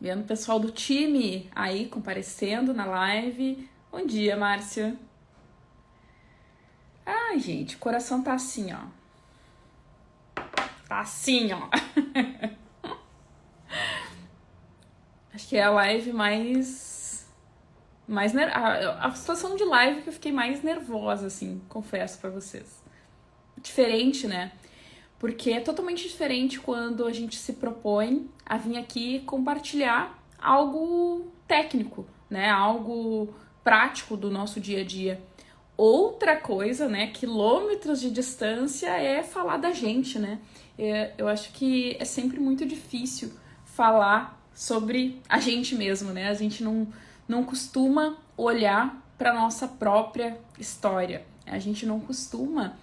Vendo o pessoal do time aí comparecendo na live. Bom dia, Márcia. Ai, gente, o coração tá assim, ó. Tá assim, ó. Acho que é a live a situação de live que eu fiquei mais nervosa, assim, confesso pra vocês. Diferente, né? Porque é totalmente diferente quando a gente se propõe a vir aqui compartilhar algo técnico, né? Algo prático do nosso dia a dia. Outra coisa, né, quilômetros de distância, é falar da gente, né? Eu acho que é sempre muito difícil falar sobre a gente mesmo, né? A gente não costuma olhar para nossa própria história. A gente não costuma,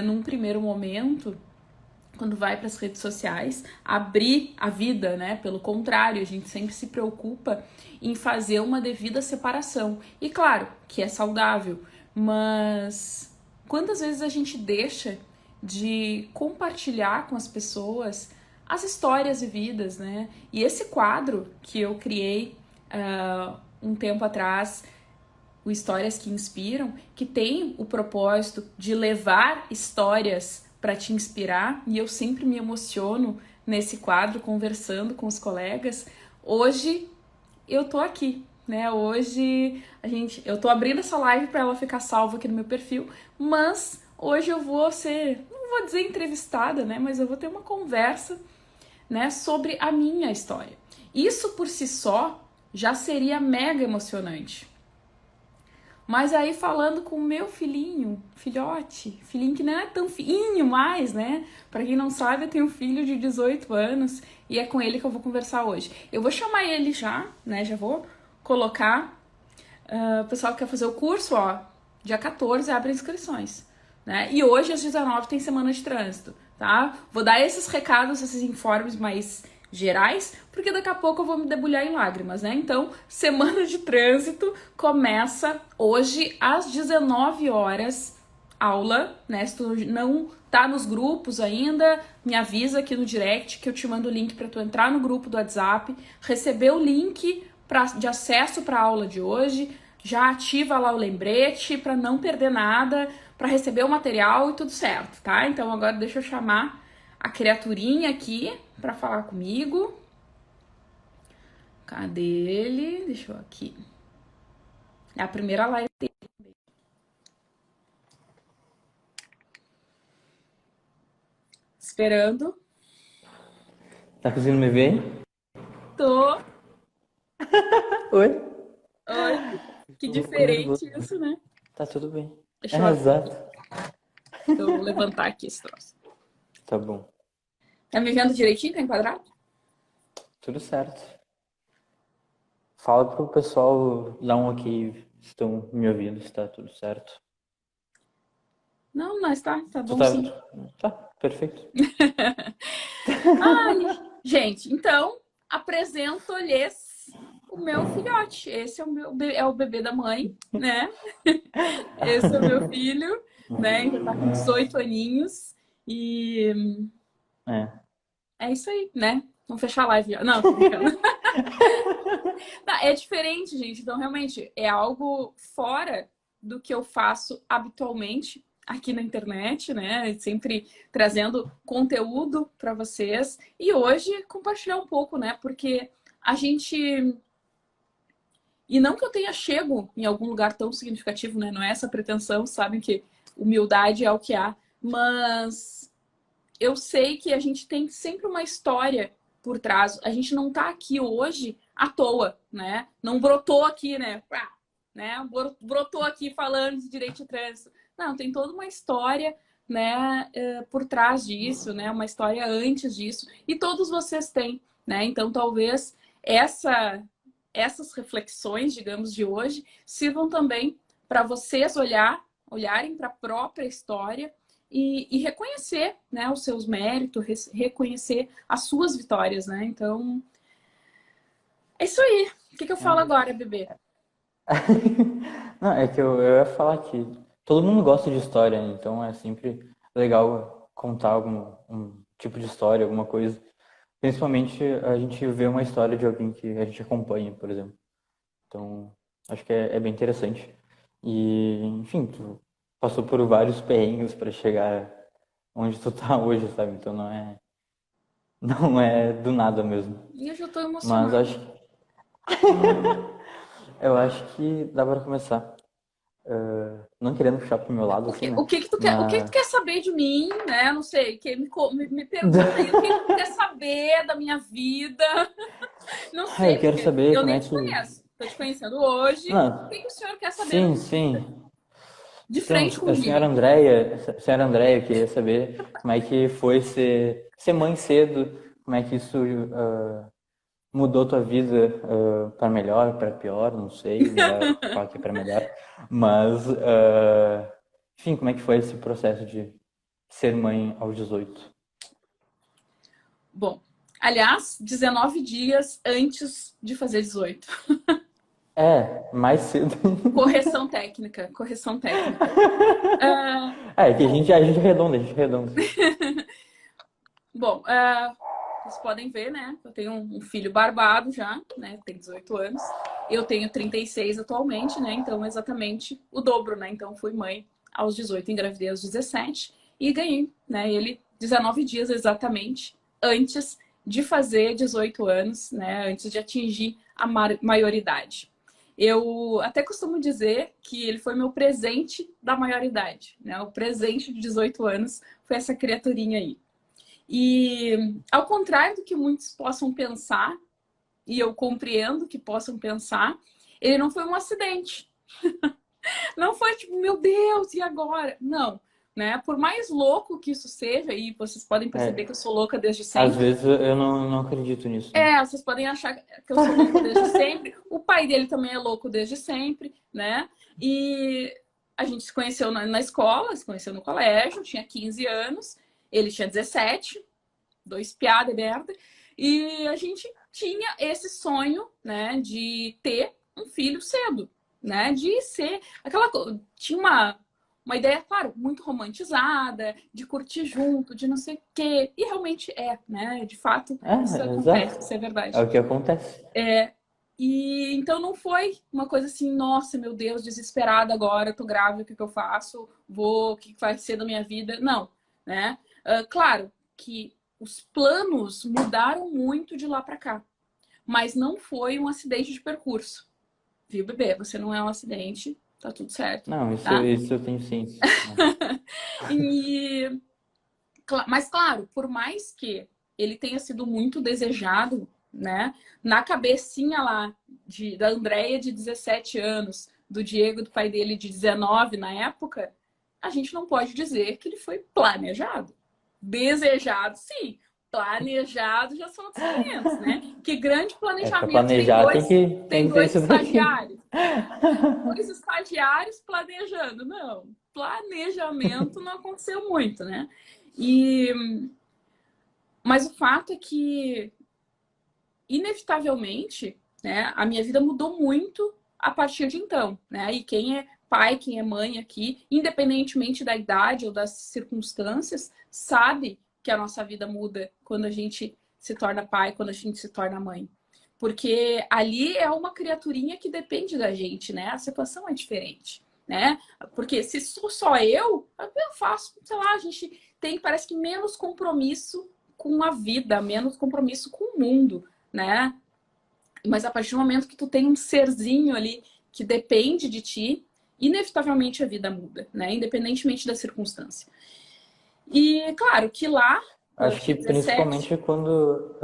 num primeiro momento, quando vai para as redes sociais, abrir a vida, né? Pelo contrário, a gente sempre se preocupa em fazer uma devida separação. E claro, que é saudável, mas quantas vezes a gente deixa de compartilhar com as pessoas as histórias vividas, né? E esse quadro que eu criei um tempo atrás, o Histórias que Inspiram, que tem o propósito de levar histórias para te inspirar, e eu sempre me emociono nesse quadro conversando com os colegas. Hoje eu tô aqui, né? Hoje eu tô abrindo essa live para ela ficar salva aqui no meu perfil, mas hoje eu vou ser, não vou dizer entrevistada, né, mas eu vou ter uma conversa, né, sobre a minha história. Isso por si só já seria mega emocionante. Mas aí falando com o meu filhinho, filhinho que não é tão filhinho mais, né? Pra quem não sabe, eu tenho um filho de 18 anos e é com ele que eu vou conversar hoje. Eu vou chamar ele já, né? Já vou colocar. O pessoal que quer fazer o curso, ó, dia 14 abre inscrições, né? E hoje às 19 tem semana de trânsito, tá? Vou dar esses recados, esses informes mais gerais, porque daqui a pouco eu vou me debulhar em lágrimas, né? Então, semana de trânsito começa hoje às 19 horas, aula, né? Se tu não tá nos grupos ainda, me avisa aqui no direct que eu te mando o link para tu entrar no grupo do WhatsApp, receber o link de acesso para a aula de hoje, já ativa lá o lembrete para não perder nada, para receber o material e tudo certo, tá? Então agora deixa eu chamar a criaturinha aqui para falar comigo. Cadê ele? Deixa eu aqui. É a primeira live dele. Esperando. Tá conseguindo me ver? Tô. Oi? Oi. Que Ficou nervoso. diferente isso, né? Tá tudo bem. Deixa eu É, abrir exato. aqui. Deixa eu levantar aqui esse troço. Tá bom. Tá me vendo direitinho? Tá enquadrado? Tudo certo. Fala pro pessoal dar um ok se estão me ouvindo, se tá tudo certo. Não, mas tá Tu bom tá. sim. Tá, perfeito. Ai, gente, então apresento-lhes o meu filhote. Esse é é o bebê da mãe, né? Esse é o meu filho, né? Já tá com 18 aninhos e É. é isso aí, né? Vamos fechar a live. Não, tô brincando. Tá, é diferente, gente. Então, realmente, é algo fora do que eu faço habitualmente aqui na internet, né? Sempre trazendo conteúdo para vocês. E hoje compartilhar um pouco, né? Porque a gente. E não que eu tenha chego em algum lugar tão significativo, né? Não é essa pretensão, sabem que humildade é o que há. Mas eu sei que a gente tem sempre uma história por trás. A gente não tá aqui hoje à toa, né? Não brotou aqui, né? Pá, né? Brotou aqui falando de direito de trânsito. Não, tem toda uma história, né, por trás disso, né? Uma história antes disso. E todos vocês têm, né? Então, talvez essa, essas reflexões, digamos, de hoje sirvam também para vocês olharem para a própria história e reconhecer, né, os seus méritos, reconhecer as suas vitórias, né? Então, é isso aí. O que eu falo É. agora, bebê? Não, é que eu ia falar que todo mundo gosta de história, né? Então é sempre legal contar algum um tipo de história, alguma coisa. principalmente a gente vê uma história de alguém que a gente acompanha, por exemplo. Então, acho que é bem interessante. E, enfim, tu passou por vários perrengues para chegar onde tu tá hoje, sabe? Então não é do nada mesmo. E eu já tô Mas emocionada. eu acho que dá para começar. Não querendo puxar pro meu lado, assim, né? O que que tu Mas quer saber de mim, né? Não sei, me pergunta aí o que que tu quer saber da minha vida. Não eu sei, quero porque saber eu como nem é te que. conheço. Tô te conhecendo hoje. O Não, que que o senhor quer saber da sim, minha vida? sim. De Então, frente a comigo. senhora Andréia, eu queria saber como é que foi ser mãe cedo, como é que isso mudou tua vida para melhor, para pior, não sei, melhor falar que para melhor, mas, enfim, como é que foi esse processo de ser mãe aos 18? Bom, aliás, 19 dias antes de fazer 18. Mais cedo. Correção técnica, correção técnica. Que Bom, a gente arredonda, a gente arredonda. bom, vocês podem ver, né? Eu tenho um filho barbado já, né? Tem 18 anos. Eu tenho 36 atualmente, né? Então, exatamente o dobro, né? Então, fui mãe aos 18, engravidei aos 17 e ganhei, né? Ele 19 dias exatamente antes de fazer 18 anos, né? Antes de atingir a maioridade. Eu até costumo dizer que ele foi meu presente da maioridade, né? O presente de 18 anos foi essa criaturinha aí. E ao contrário do que muitos possam pensar, e eu compreendo que possam pensar, ele não foi um acidente. Não foi tipo, meu Deus, e agora? Não, né? Por mais louco que isso seja, e vocês podem perceber que eu É, sou louca desde às sempre. vezes eu não acredito nisso, não. Vocês podem achar que eu sou louca desde sempre. O pai dele também é louco desde sempre, né? E a gente se conheceu na escola, se conheceu no colégio, tinha 15 anos, ele tinha 17, dois piada merda. E a gente tinha esse sonho, né, de ter um filho cedo, né, de ser aquela tinha uma ideia, claro, muito romantizada, de curtir junto, de não sei o quê. E realmente né? De fato, isso acontece, isso Exato. é É verdade. o que acontece. E então não foi uma coisa assim, nossa, meu Deus, desesperada agora, eu tô grávida, o que que eu faço? O que vai ser da minha vida? Não, né? Claro que os planos mudaram muito de lá para cá, mas não foi um acidente de percurso, viu, bebê? Você não é um acidente, tá tudo certo, Não, tá? isso eu tenho ciência. E, mas claro, por mais que ele tenha sido muito desejado, né? Na cabecinha lá da Andréia de 17 anos, do Diego, do pai dele de 19 na época, a gente não pode dizer que ele foi planejado. Desejado, sim. Planejado já são outros 500, né? Que grande Para planejamento. planejar tem Tem que ter dois isso daqui. estagiários. Dois estagiários planejando. Não, planejamento não aconteceu muito, né? E, mas o fato é que, inevitavelmente, né, a minha vida mudou muito a partir de então, né? E quem é pai, quem é mãe aqui, independentemente da idade ou das circunstâncias, sabe que a nossa vida muda quando a gente se torna pai, quando a gente se torna mãe. Porque ali é uma criaturinha que depende da gente, né? A situação é diferente, né? Porque se sou só eu faço, sei lá, a gente tem, parece que, menos compromisso com a vida, menos compromisso com o mundo, né? Mas a partir do momento que tu tem um serzinho ali que depende de ti, inevitavelmente a vida muda, né? Independentemente da circunstância. E claro que lá, quando eu Acho que tinha 17, principalmente quando,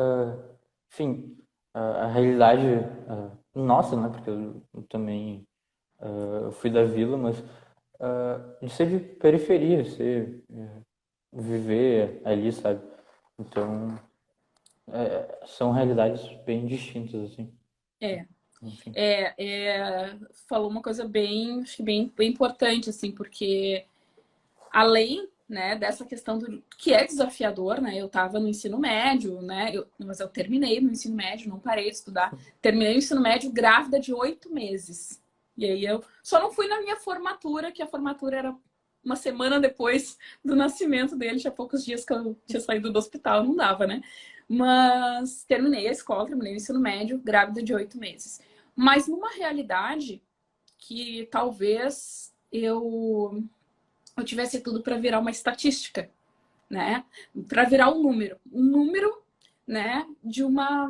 enfim, a realidade nossa, né? Porque eu também eu fui da vila, mas de ser de periferia, ser viver ali, sabe? Então, são realidades bem distintas, assim. é, Enfim. falou uma coisa bem, acho que bem importante, assim, porque além, né, dessa questão do que é desafiador, né? Eu estava no ensino médio, né? Mas eu terminei no ensino médio, não parei de estudar. Terminei o ensino médio grávida de 8 meses. E aí eu só não fui na minha formatura, que a formatura era uma semana depois do nascimento dele, tinha poucos dias que eu tinha saído do hospital, não dava, né? Mas terminei a escola, terminei o ensino médio, grávida de 8 meses. Mas numa realidade que talvez eu tivesse tudo para virar uma estatística, né? Para virar um número, né? De uma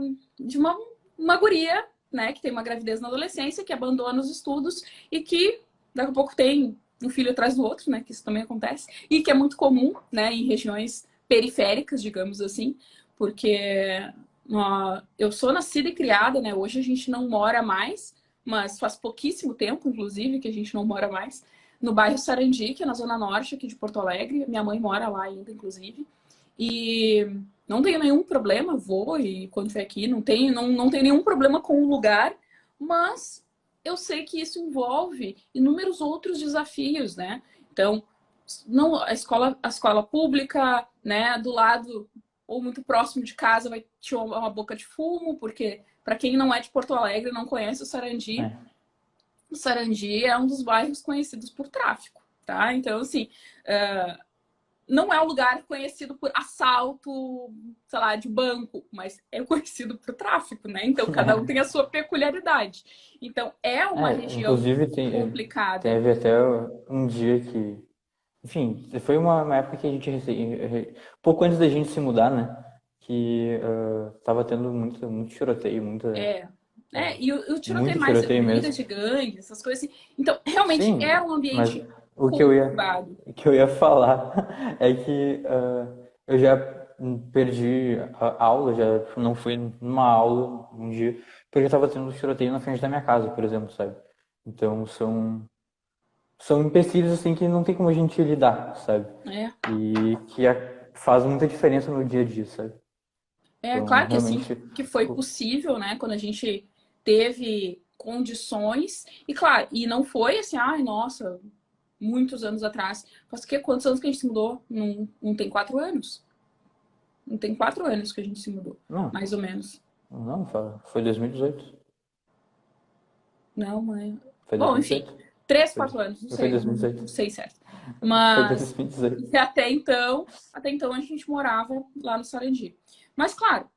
guria, né? Que tem uma gravidez na adolescência, que abandona os estudos e que daqui a pouco tem um filho atrás do outro, né? Que isso também acontece e que é muito comum, né? Em regiões periféricas, digamos assim, porque eu sou nascida e criada, né? Hoje a gente não mora mais, mas faz pouquíssimo tempo, inclusive, que a gente não mora mais no bairro Sarandi, que é na Zona Norte aqui de Porto Alegre. Minha mãe mora lá ainda, inclusive. E não tenho nenhum problema, vou e quando estiver aqui, não tenho nenhum problema com o lugar, mas eu sei que isso envolve inúmeros outros desafios, né? Então, não, a escola pública, né, do lado ou muito próximo de casa vai ter uma boca de fumo, porque para quem não é de Porto Alegre não conhece É, o Sarandi é um dos bairros conhecidos por tráfico, tá? Então, assim, não é um lugar conhecido por assalto, sei lá, de banco, mas é conhecido por tráfico, né? Então, cada um tem a sua peculiaridade. Então, é uma região inclusive complicada. teve até um dia que, enfim, foi uma época que a gente pouco antes da gente se mudar, né? Que tava tendo muito tiroteio, É. E o tiroteio muito mais tiroteio brigas mesmo. de gangue, essas coisas assim. Então, realmente Sim, é um mas ambiente o conturbado. que eu ia falar é que eu já perdi a aula, já não fui numa aula um dia, porque estava tendo tiroteio na frente da minha casa, por exemplo, sabe? Então são empecilhos assim que não tem como a gente lidar, sabe? É. E que faz muita diferença no dia a dia, sabe? É Então, claro que assim realmente, que foi possível, né? Quando a gente teve condições. E claro, e não foi assim, ai, nossa, muitos anos atrás. Faz que quantos anos que a gente se mudou? Não tem 4 anos. Não tem 4 anos que a gente se mudou, não, mais ou menos. não, foi 2018. Não, mãe. Foi Bom, enfim, 2018. 3, 4 anos, não Foi sei, não 2018. sei certo. Foi Mas 2018. e até então a gente morava lá no Sarandi. Mas claro,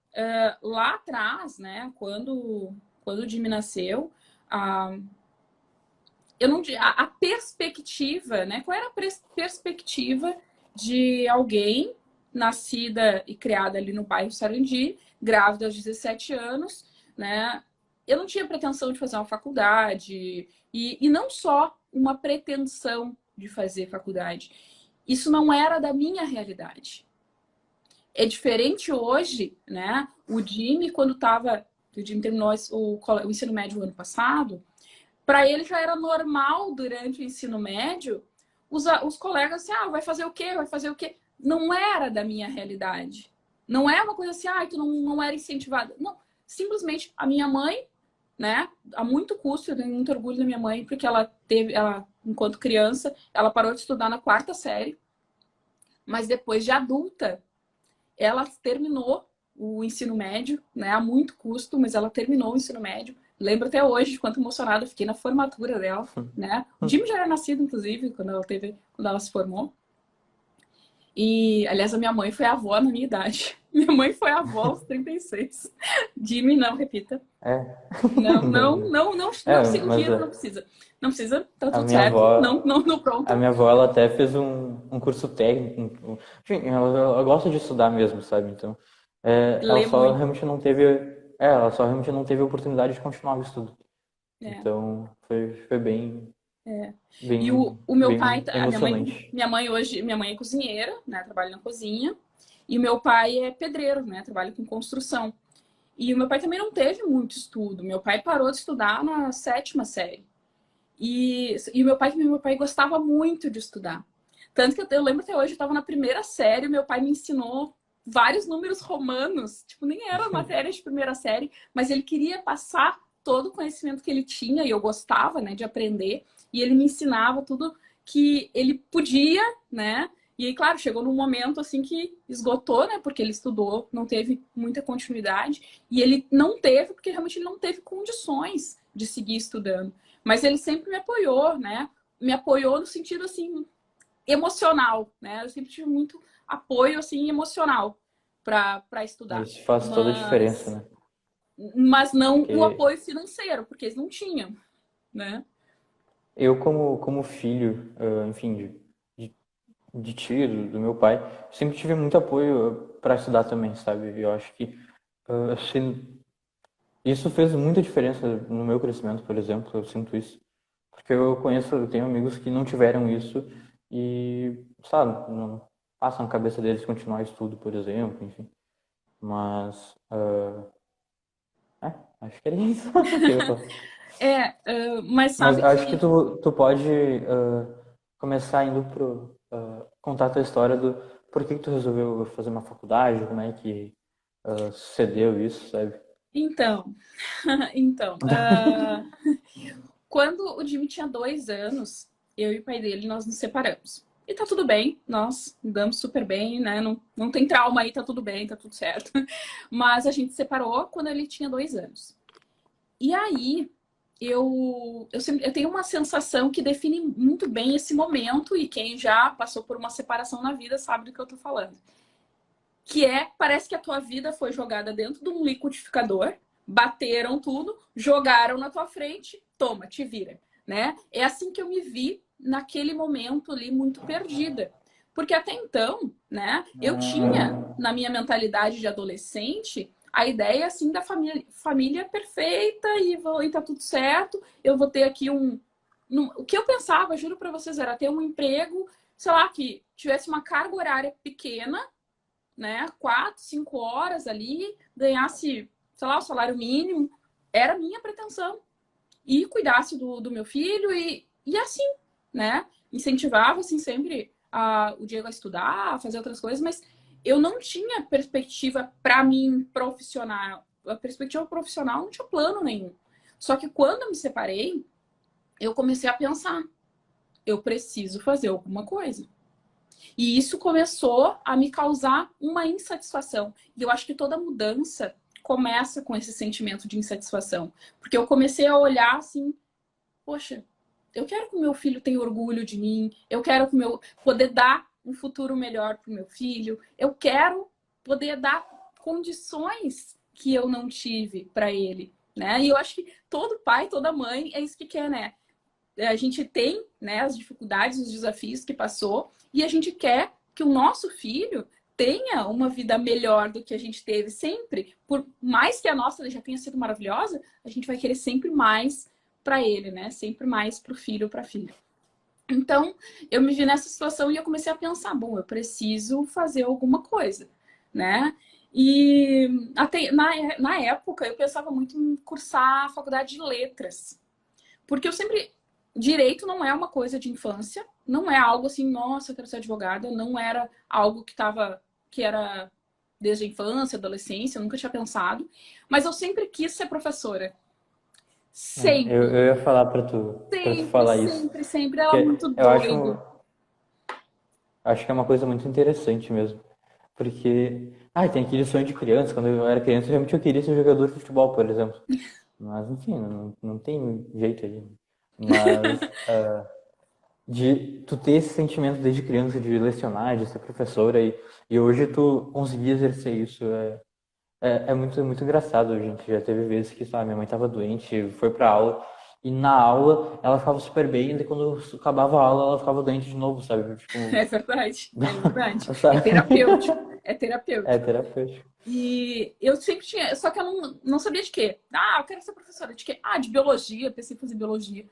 lá atrás, né, quando o Jimmy nasceu, a, eu não, a perspectiva, né? Qual era a perspectiva de alguém nascida e criada ali no bairro Sarandi, grávida aos 17 anos, né? Eu não tinha pretensão de fazer uma faculdade, e não só uma pretensão de fazer faculdade. Isso não era da minha realidade. É diferente hoje, né? O Jimmy, o Jimmy terminou o ensino médio ano passado, para ele já era normal durante o ensino médio os colegas assim, vai fazer o quê? Vai fazer o quê? Não era da minha realidade. Não é uma coisa assim, tu não era incentivada. Não, simplesmente a minha mãe, né, a muito custo, eu tenho muito orgulho da minha mãe, porque enquanto criança, ela parou de estudar na quarta série, mas depois de adulta, ela terminou o ensino médio, né, a muito custo, mas ela terminou o ensino médio. Lembro até hoje de quanto emocionada eu fiquei na formatura dela, né? O Jimmy já era nascido, inclusive, quando ela se formou. E, aliás, a minha mãe foi avó na minha idade. Minha mãe foi avó aos 36. Jimmy, não, repita. É. Não, não, Não. não, não, não, É, um mas dia não precisa. Não precisa, tá a tudo minha certo. Não, avó, não, não, a pronto. minha avó, ela até fez um curso técnico. Enfim, ela gosta de estudar mesmo, sabe? Então, ela Lê só muito. realmente não teve, ela só realmente não teve a oportunidade de continuar o estudo. É. Então, foi E o meu pai, bem emocionante. minha mãe é cozinheira, né? Trabalha na cozinha. E o meu pai é pedreiro, né? Trabalha com construção. E o meu pai também não teve muito estudo. Meu pai parou de estudar na sétima série. E meu pai gostava muito de estudar. Tanto que eu lembro até hoje, eu estava na primeira série, meu pai me ensinou vários números romanos. Tipo, nem era matéria de primeira série, mas ele queria passar todo o conhecimento que ele tinha, e eu gostava, né, de aprender. E ele me ensinava tudo que ele podia, né? E aí, claro, chegou num momento assim que esgotou, né? Porque ele estudou, não teve muita continuidade. E ele não teve, porque realmente ele não teve condições de seguir estudando. Mas ele sempre me apoiou, né? Me apoiou no sentido assim emocional, né? Eu sempre tive muito apoio assim emocional. para estudar. Isso faz toda a diferença, né? Mas não o Porque apoio financeiro, porque eles não tinham, né? eu, como filho, enfim, de, de tio, do meu pai, sempre tive muito apoio para estudar também, sabe? Eu acho que isso fez muita diferença no meu crescimento, por exemplo, eu sinto isso. Porque eu tenho amigos que não tiveram isso e, sabe, não passam na cabeça deles continuar estudo, por exemplo, enfim. Mas, acho que era isso que eu ia falar. Mas Mas sabe acho que que tu pode começar indo contar a tua história do por que tu resolveu fazer uma faculdade, como é que sucedeu isso, sabe? então, então, quando o Jimmy tinha 2 anos, eu e o pai dele, nós nos separamos. E tá tudo bem, nós damos super bem, né? Não tem trauma aí, tá tudo bem, tá tudo certo. Mas a gente se separou quando ele tinha 2 anos. E aí, eu tenho uma sensação que define muito bem esse momento, e quem já passou por uma separação na vida sabe do que eu tô falando. Que parece que a tua vida foi jogada dentro de um liquidificador, bateram tudo, jogaram na tua frente, toma, te vira, né? É assim que eu me vi naquele momento ali muito perdida. Porque até então, né, eu tinha na minha mentalidade de adolescente a ideia assim da família perfeita e tá tudo certo, eu vou ter aqui o que eu pensava, juro para vocês, era ter um emprego, sei lá, que tivesse uma carga horária pequena, né? 4, 5 horas ali, ganhasse, sei lá, o salário mínimo. Era a minha pretensão. E cuidasse do meu filho e assim, né? Incentivava, assim, sempre o Diego a estudar, a fazer outras coisas, mas eu não tinha perspectiva para mim profissional. A perspectiva profissional não tinha plano nenhum. Só que quando eu me separei, eu comecei a pensar, eu preciso fazer alguma coisa. E isso começou a me causar uma insatisfação. E eu acho que toda mudança começa com esse sentimento de insatisfação. Porque eu comecei a olhar assim, poxa, eu quero que o meu filho tenha orgulho de mim, eu quero poder dar um futuro melhor para o meu filho, eu quero poder dar condições que eu não tive para ele, né? E eu acho que todo pai, toda mãe é isso que quer, né? A gente tem, né, as dificuldades, os desafios que passou, e a gente quer que o nosso filho tenha uma vida melhor do que a gente teve sempre. Por mais que a nossa já tenha sido maravilhosa, a gente vai querer sempre mais para ele, né? Sempre mais para o filho, para a filha. Então, eu me vi nessa situação e eu comecei a pensar, bom, eu preciso fazer alguma coisa, né? E até na época eu pensava muito em cursar a faculdade de letras, porque eu sempre. Direito não é uma coisa de infância, não é algo assim, nossa, eu quero ser advogada, não era algo que era desde a infância, adolescência, eu nunca tinha pensado. Mas eu sempre quis ser professora. Eu Sempre, ia falar para tu sempre, falar isso, sempre, sempre. Era muito porque doido. acho que é uma coisa muito interessante mesmo. Porque, tem aquele sonho de criança. Quando eu era criança, realmente eu queria ser jogador de futebol, por exemplo. Mas, enfim, não tem jeito aí. Mas, de tu ter esse sentimento desde criança de lecionar, de ser professora, e hoje tu conseguir exercer isso, é muito, muito engraçado. A gente já teve vezes que, sabe, minha mãe tava doente, foi pra aula, e na aula ela ficava super bem, e daí quando acabava a aula ela ficava doente de novo, sabe? Tipo, É verdade, é verdade. É sabe? terapêutico, é É terapêutico. terapêutico. E eu sempre tinha, só que eu não sabia de quê. Ah, eu quero ser professora de quê? Ah, de biologia, pensei em fazer biologia.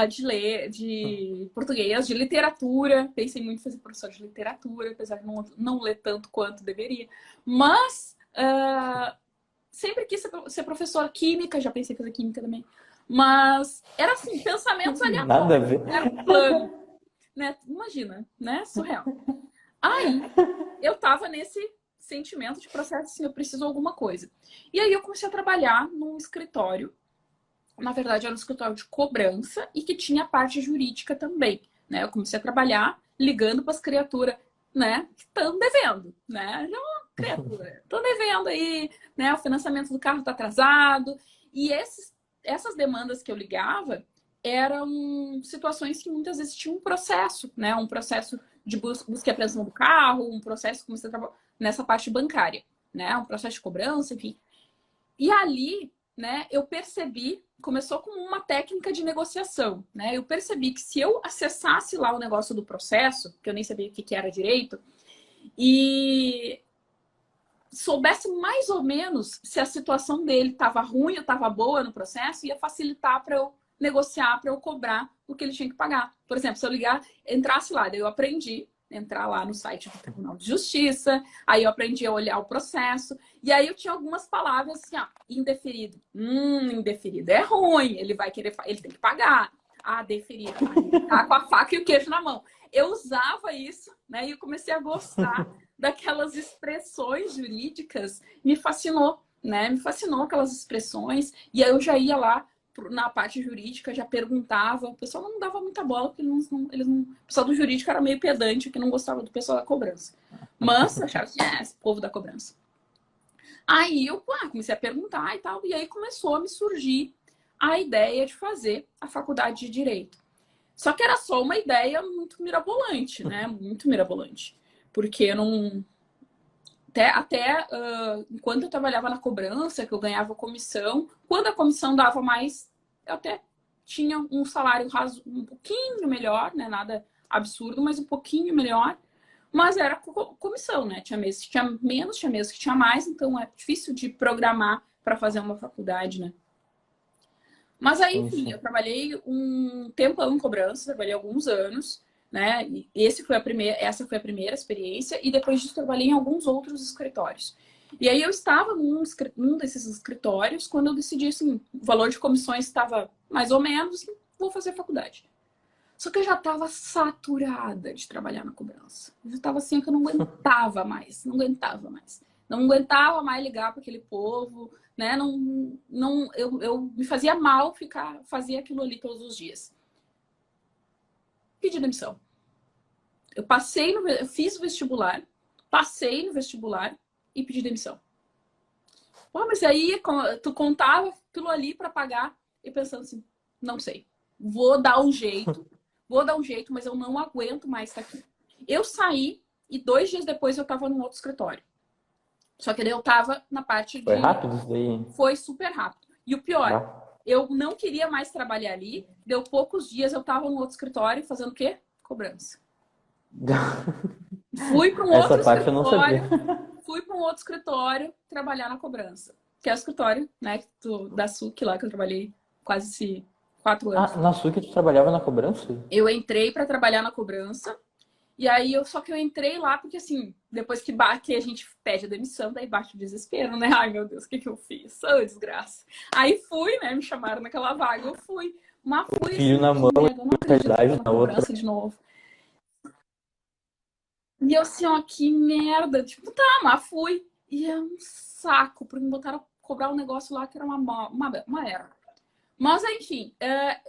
De ler, de português, de literatura. Pensei muito em fazer professora de literatura, apesar de não ler tanto quanto deveria. Mas sempre quis ser professora química, já pensei em fazer química também. Mas era assim, pensamentos Nada a aleatórios, ver. não era um plano, né? Imagina, né? Surreal. Aí eu tava nesse sentimento de processo assim, eu preciso de alguma coisa. E aí eu comecei a trabalhar num escritório, na verdade era um escritório de cobrança e que tinha a parte jurídica também, né? Eu comecei a trabalhar ligando para as criaturas, né, que estão devendo, né? Já criatura, estão devendo aí, né? O financiamento do carro está atrasado. E essas demandas que eu ligava eram situações que muitas vezes tinham um processo, né? Um processo de busca e apreensão do carro, um processo que você trabalha nessa parte bancária. né? Um processo de cobrança, enfim. E ali, né, eu percebi, começou como uma técnica de negociação, né? Eu percebi que se eu acessasse lá o negócio do processo, que eu nem sabia o que era direito, e soubesse mais ou menos se a situação dele estava ruim ou estava boa no processo, ia facilitar para eu negociar, para eu cobrar o que ele tinha que pagar. Por exemplo, se eu ligar, entrasse lá, daí eu aprendi entrar lá no site do Tribunal de Justiça, aí eu aprendi a olhar o processo, e aí eu tinha algumas palavras assim, ó, indeferido. Indeferido é ruim, ele vai querer, ele tem que pagar. Ah, deferido, ele tá com a faca e o queijo na mão. Eu usava isso, né, e eu comecei a gostar daquelas expressões jurídicas, me fascinou, né? Me fascinou aquelas expressões, e aí eu já ia lá na parte jurídica, já perguntava, o pessoal não dava muita bola, porque o pessoal do jurídico era meio pedante, que não gostava do pessoal da cobrança. Mas achava assim, esse povo da cobrança. Aí eu comecei a perguntar e tal, e aí começou a me surgir a ideia de fazer a faculdade de Direito. Só que era só uma ideia muito mirabolante, né? Muito mirabolante. Porque eu não... Enquanto eu trabalhava na cobrança, que eu ganhava comissão, quando a comissão dava mais, eu até tinha um salário um pouquinho melhor, né? Nada absurdo, mas um pouquinho melhor. Mas era comissão, né? Tinha meses que tinha menos, tinha meses que tinha mais, então é difícil de programar para fazer uma faculdade, né? Mas aí, enfim, eu trabalhei um tempão em cobrança, trabalhei alguns anos, né? E essa foi a primeira experiência, e depois disso trabalhei em alguns outros escritórios. E aí eu estava num desses escritórios quando eu decidi, assim, o valor de comissões estava mais ou menos, vou fazer faculdade. Só que eu já estava saturada de trabalhar na cobrança. Eu já estava assim que eu não aguentava mais, não aguentava mais. Não aguentava mais ligar para aquele povo, né? Eu me fazia mal fazer aquilo ali todos os dias. Pedi demissão. Eu fiz o vestibular, passei no vestibular e pedi demissão. Pô, mas aí tu contava aquilo ali para pagar e pensando assim, não sei, vou dar um jeito, mas eu não aguento mais estar aqui. Eu saí e 2 dias depois eu estava num outro escritório. Só que daí eu estava na parte de... Foi rápido isso daí? Foi super rápido. E o pior, eu não queria mais trabalhar ali, deu poucos dias eu estava num outro escritório fazendo o quê? Cobrança. Fui para um outro parte eu não sabia. Fui para um outro escritório trabalhar na cobrança. Que é o escritório, né, da SUC lá, que eu trabalhei quase 4 anos. Na SUC tu trabalhava na cobrança? Eu entrei para trabalhar na cobrança. E aí, só que eu entrei lá porque, assim, depois que a gente pede a demissão, daí bate o desespero, né? Ai, meu Deus, o que eu fiz? Ô, desgraça. Aí fui, né? Me chamaram naquela vaga, eu fui. Mas fui, Filho assim, na mão, eu não acredito que eu tô na na outra. cobrança de novo. E eu assim, ó, que merda. Tipo, tá, mas fui. E é um saco, porque me botaram a cobrar um negócio lá que era uma era. Mas, enfim,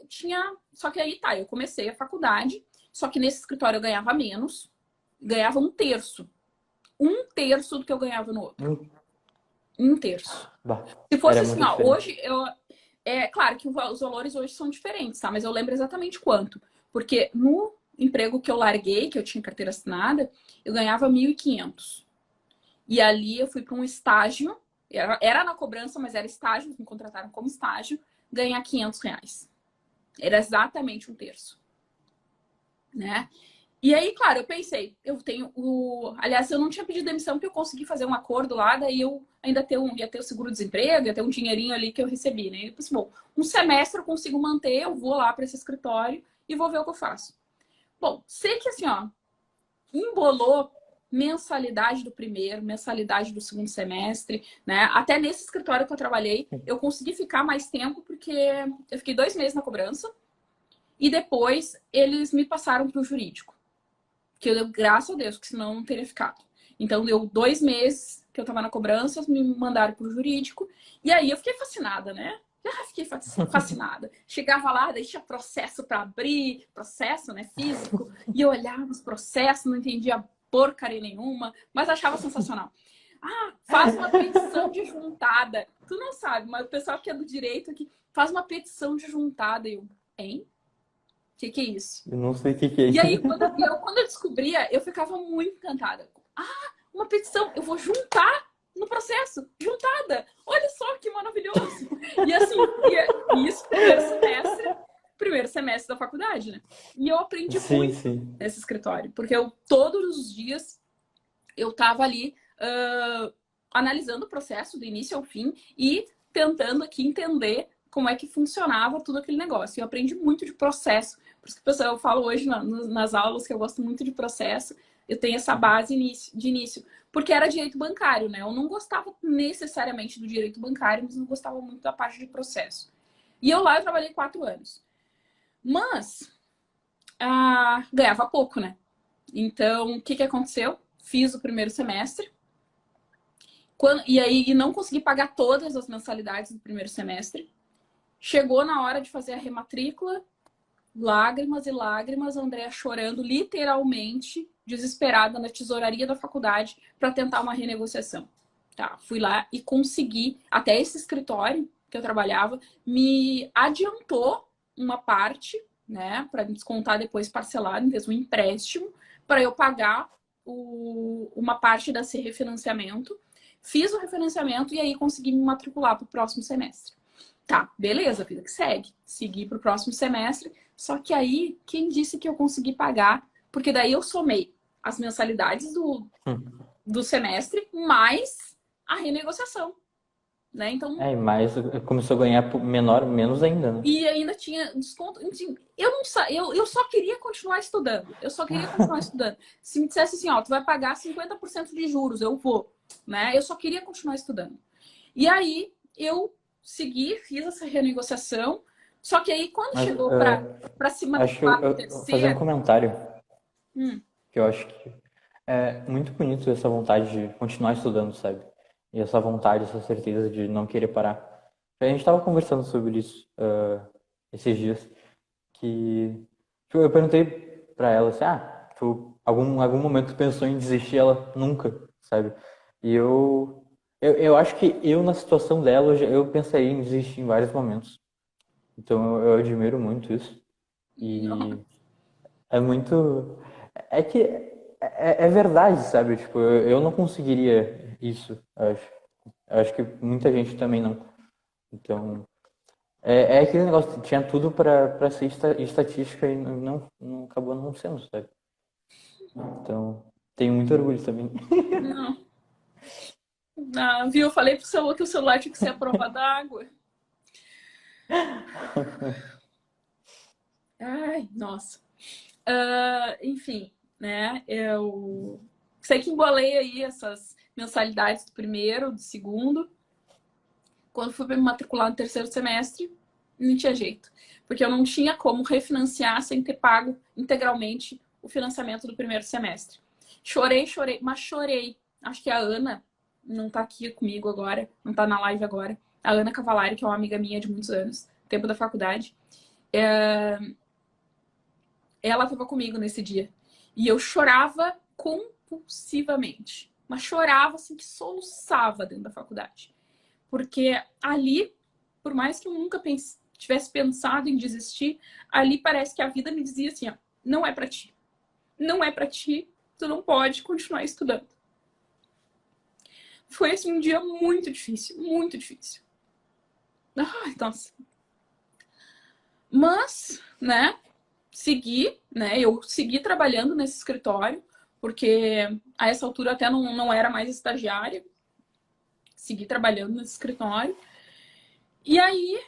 tinha... Só que aí, tá, eu comecei a faculdade, só que nesse escritório eu ganhava menos. Ganhava 1/3. 1/3 do que eu ganhava no outro. 1/3. Se fosse assim, ó, hoje eu... É claro que os valores hoje são diferentes, tá? Mas eu lembro exatamente quanto. Porque no emprego que eu larguei, que eu tinha carteira assinada, eu ganhava 1.500. E ali eu fui para um estágio, era na cobrança, mas era estágio, me contrataram como estágio, ganhar R$ 500. Era exatamente 1/3. Né? E aí, claro, eu pensei, eu tenho o... Aliás, eu não tinha pedido demissão porque eu consegui fazer um acordo lá, daí eu ainda ia ter o seguro-desemprego, ia ter um dinheirinho ali que eu recebi, né? E eu pensei, bom, um semestre eu consigo manter, eu vou lá para esse escritório e vou ver o que eu faço. Bom, sei que assim, ó, embolou mensalidade do primeiro, mensalidade do segundo semestre, né? Até nesse escritório que eu trabalhei, eu consegui ficar mais tempo porque eu fiquei 2 meses na cobrança e depois eles me passaram para o jurídico. Que eu dei graças a Deus, que senão eu não teria ficado. Então, deu 2 meses que eu tava na cobrança, me mandaram pro jurídico. E aí eu fiquei fascinada, né? Fiquei fascinada. Chegava lá, daí tinha processo para abrir, processo, né, físico. E eu olhava os processos, não entendia porcaria nenhuma, mas achava sensacional. Faz uma petição de juntada. Tu não sabe, mas o pessoal que é do direito aqui faz uma petição de juntada. E eu, hein? O que é isso? Eu não sei o que é isso. E aí, quando eu descobria, eu ficava muito encantada. Uma petição, eu vou juntar no processo, juntada. Olha só que maravilhoso. E assim, e isso primeiro semestre da faculdade, né? E eu aprendi Sim, muito sim. nesse escritório, porque eu todos os dias eu estava ali analisando o processo do início ao fim e tentando aqui entender como é que funcionava tudo aquele negócio. Eu aprendi muito de processo. Por isso que eu falo hoje nas aulas que eu gosto muito de processo. Eu tenho essa base de início. Porque era direito bancário, né? Eu não gostava necessariamente do direito bancário, mas não gostava muito da parte de processo. E eu trabalhei 4 anos. Mas ganhava pouco, né? Então, o que aconteceu? Fiz o primeiro semestre. E não consegui pagar todas as mensalidades do primeiro semestre. Chegou na hora de fazer a rematrícula, lágrimas e lágrimas, a Andrea chorando, literalmente, desesperada na tesouraria da faculdade para tentar uma renegociação. Tá, fui lá e consegui, até esse escritório que eu trabalhava, me adiantou uma parte, né, para me descontar depois parcelado, fez um empréstimo para eu pagar uma parte desse refinanciamento. Fiz o refinanciamento e aí consegui me matricular para o próximo semestre. Tá, beleza, vida que segue. Segui para o próximo semestre. Só que aí, quem disse que eu consegui pagar? Porque daí eu somei as mensalidades do semestre mais a renegociação, né? Então, É, mas começou a ganhar menos ainda, né? e ainda tinha desconto. Enfim, eu só queria continuar estudando. Eu só queria continuar estudando. Se me dissesse assim, ó, tu vai pagar 50% de juros, eu vou, né? Eu só queria continuar estudando. E aí eu segui, fiz essa renegociação. Só que aí quando Mas chegou para se acho matricular no eu vou fazer um terceiro, comentário hum, que eu acho que é muito bonito essa vontade de continuar estudando, sabe? E essa vontade, essa certeza de não querer parar. A gente estava conversando sobre isso esses dias, que tipo, eu perguntei pra ela assim, tu, algum momento tu pensou em desistir? Ela nunca, sabe? E eu acho que eu na situação dela eu pensaria em desistir em vários momentos. Então eu admiro muito isso. E é muito. É que é verdade, sabe? Tipo, eu não conseguiria isso, eu acho. Eu acho que muita gente também não. Então, é aquele negócio, tinha tudo pra ser estatística e não acabou não sendo, sabe? Então, tenho muito orgulho também. não. Viu? Eu falei pro celular que o celular tinha que ser a prova d'água. Ai, nossa. Enfim, né? Eu sei que embolei aí essas mensalidades do primeiro, do segundo. Quando fui me matricular no terceiro semestre, não tinha jeito. Porque eu não tinha como refinanciar sem ter pago integralmente o financiamento do primeiro semestre. Chorei, chorei, mas chorei. Acho que a Ana não tá aqui comigo agora, não tá na live agora. A Ana Cavalari, que é uma amiga minha de muitos anos, tempo da faculdade. Ela estava comigo nesse dia. E eu chorava compulsivamente. Mas chorava assim que soluçava dentro da faculdade. Porque ali, por mais que eu nunca tivesse pensado em desistir, ali parece que a vida me dizia assim, ó, não é para ti. Não é para ti, tu não pode continuar estudando. Foi assim um dia muito difícil, muito difícil. Ai, nossa. Mas, né, eu segui trabalhando nesse escritório, porque a essa altura até não era mais estagiária, segui trabalhando nesse escritório. E aí,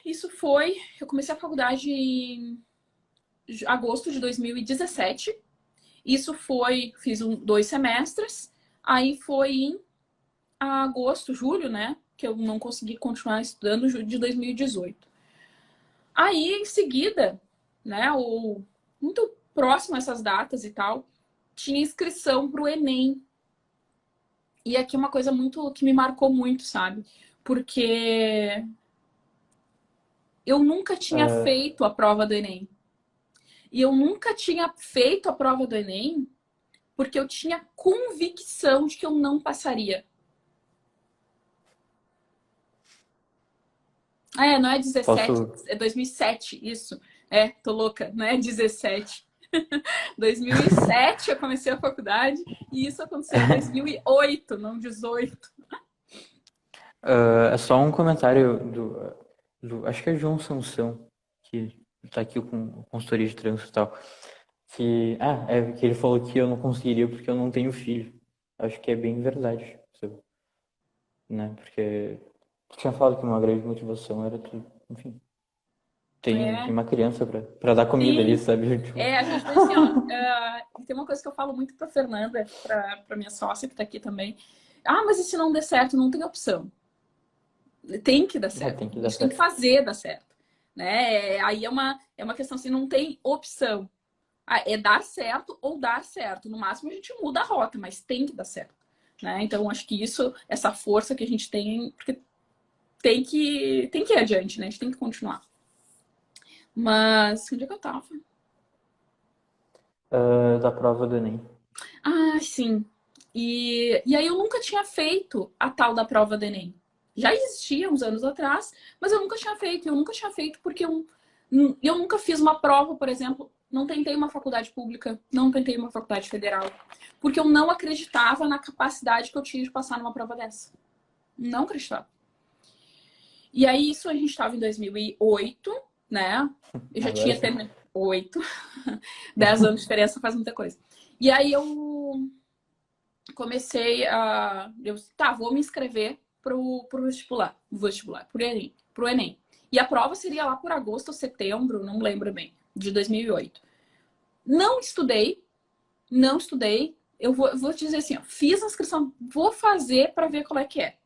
eu comecei a faculdade em agosto de 2017. Fiz 2 semestres, aí foi em agosto, julho, né, que eu não consegui continuar estudando, julho de 2018. Aí, em seguida, né, muito próximo a essas datas e tal, tinha inscrição para o Enem. E aqui uma coisa muito que me marcou muito, sabe? Porque eu nunca tinha feito a prova do Enem. E eu nunca tinha feito a prova do Enem porque eu tinha convicção de que eu não passaria. Não é 17, Posso. é 2007, isso. Tô louca, não é 17. 2007 eu comecei a faculdade e isso aconteceu em 2008, não 18. É só um comentário acho que é João Sansão, que tá aqui com consultoria de trânsito e tal. Que ele falou que eu não conseguiria porque eu não tenho filho. Acho que é bem verdade, sabe? Né? Porque tu tinha falado que uma grande motivação era tu, enfim, tem É, uma criança pra dar comida ali, sim. sabe? Tipo, A gente fez assim, ó. Tem uma coisa que eu falo muito pra Fernanda, pra minha sócia, que tá aqui também. Ah, mas e se não der certo? Não tem opção. Tem que dar certo. tem que A dar gente tem que certo. fazer dar certo. Né? Aí é uma questão assim, não tem opção. É dar certo ou dar certo. No máximo a gente muda a rota, mas tem que dar certo. Né? Então, acho que isso, essa força que a gente tem, porque tem que ir adiante, né? A gente tem que continuar. Mas onde é que eu tava? Da prova do Enem. Ah, sim. E aí eu nunca tinha feito a tal da prova do Enem. Já existia uns anos atrás, mas eu nunca tinha feito. Eu nunca tinha feito porque eu nunca fiz uma prova, por exemplo, não tentei uma faculdade pública, não tentei uma faculdade federal, porque eu não acreditava na capacidade que eu tinha de passar numa prova dessa. Não acreditava. E aí isso a gente estava em 2008, né? Eu já Agora tinha sim. terminado 8, 10 anos de diferença faz muita coisa. E aí eu comecei a. Vou me inscrever pro pro Enem. E a prova seria lá por agosto ou setembro, não lembro bem, de 2008. Não estudei, não estudei. Eu vou te dizer assim, ó, fiz a inscrição, vou fazer para ver qual é que é.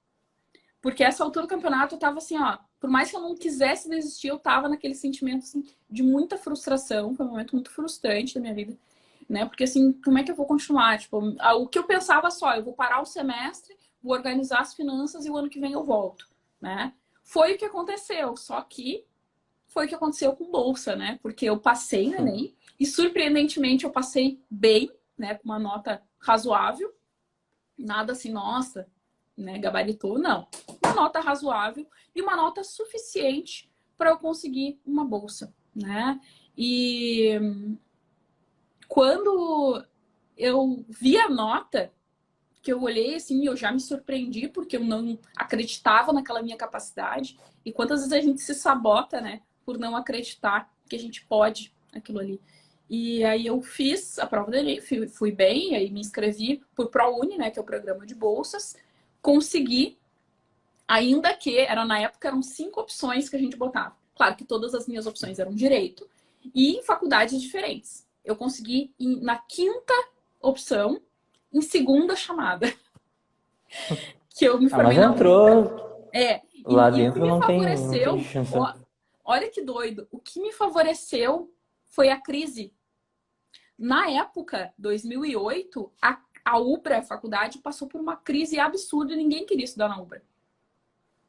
Porque essa altura do campeonato eu tava assim, ó, por mais que eu não quisesse desistir, eu tava naquele sentimento assim, de muita frustração, foi um momento muito frustrante da minha vida, né? Porque assim, como é que eu vou continuar? Tipo, o que eu pensava só, eu vou parar o semestre, vou organizar as finanças e o ano que vem eu volto, né? Foi o que aconteceu, só que foi o que aconteceu com bolsa, né? Porque eu passei no Enem e surpreendentemente eu passei bem, né, com uma nota razoável, nada assim, nossa, né, gabaritou, não. Uma nota razoável e uma nota suficiente para eu conseguir uma bolsa, né? E quando eu vi a nota, que eu olhei assim, eu já me surpreendi porque eu não acreditava naquela minha capacidade. E quantas vezes a gente se sabota, né, por não acreditar que a gente pode aquilo ali. E aí eu fiz a prova do Enem, fui bem, aí me inscrevi por ProUni, né, que é o programa de bolsas, consegui, ainda que na época eram 5 opções que a gente botava. Claro que todas as minhas opções eram direito e em faculdades diferentes. Eu consegui na quinta opção, em segunda chamada, que eu me Mas formei na UBRA. entrou lá E o que dentro, me não tem favoreceu, chance. olha que doido, o que me favoreceu foi a crise. Na época, 2008, a UBRA, a faculdade, passou por uma crise absurda e ninguém queria estudar na UBRA.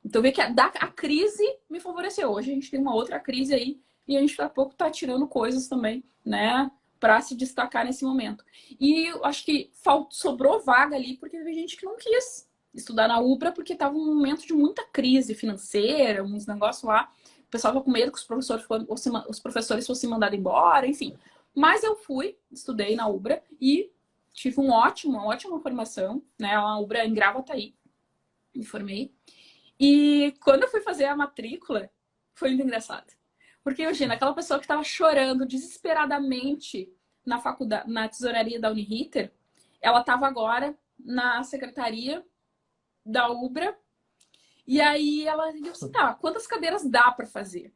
Então, vê que a crise me favoreceu. Hoje a gente tem uma outra crise aí e a gente daqui a pouco tá tirando coisas também, né, para se destacar nesse momento. E eu acho que sobrou vaga ali porque teve gente que não quis estudar na UBRA porque estava um momento de muita crise financeira, uns negócios lá. O pessoal estava com medo que os professores fossem mandados embora, enfim. Mas eu fui, estudei na UBRA e tive uma ótima formação, né? A UBRA em Gravataí, me formei. E quando eu fui fazer a matrícula, foi muito engraçado. Porque, imagina, aquela pessoa que estava chorando desesperadamente na faculdade, na tesouraria da Uniriter, ela estava agora na secretaria da UBRA. E aí ela disse, tá, quantas cadeiras dá para fazer?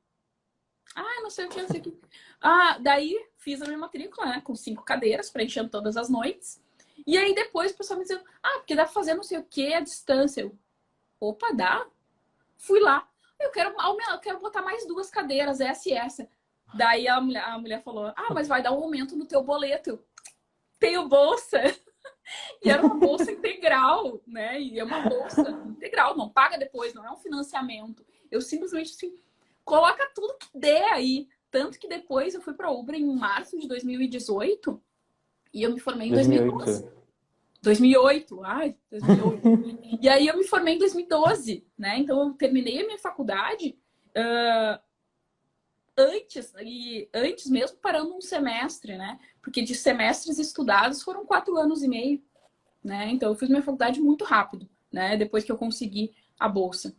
Ah, não sei o que, não sei o que. Ah, daí fiz a minha matrícula, né, com 5 cadeiras, preenchendo todas as noites. E aí depois o pessoal me dizendo, porque dá pra fazer não sei o que à distância. Opa, dá? Fui lá. Eu quero botar mais 2 cadeiras, essa e essa. Daí a mulher falou, mas vai dar um aumento no teu boleto. Eu, tenho bolsa. E era uma bolsa integral, né? E é uma bolsa integral, não paga depois, não é um financiamento. Eu simplesmente assim, coloca tudo que der aí. Tanto que depois eu fui para a Ubra em março de 2018 e eu me formei em 2012. 2008. 2008, 2008. E aí eu me formei em 2012, né? Então eu terminei a minha faculdade antes mesmo parando um semestre, né? Porque de semestres estudados foram 4 anos e meio, né? Então eu fiz minha faculdade muito rápido, né? Depois que eu consegui a bolsa.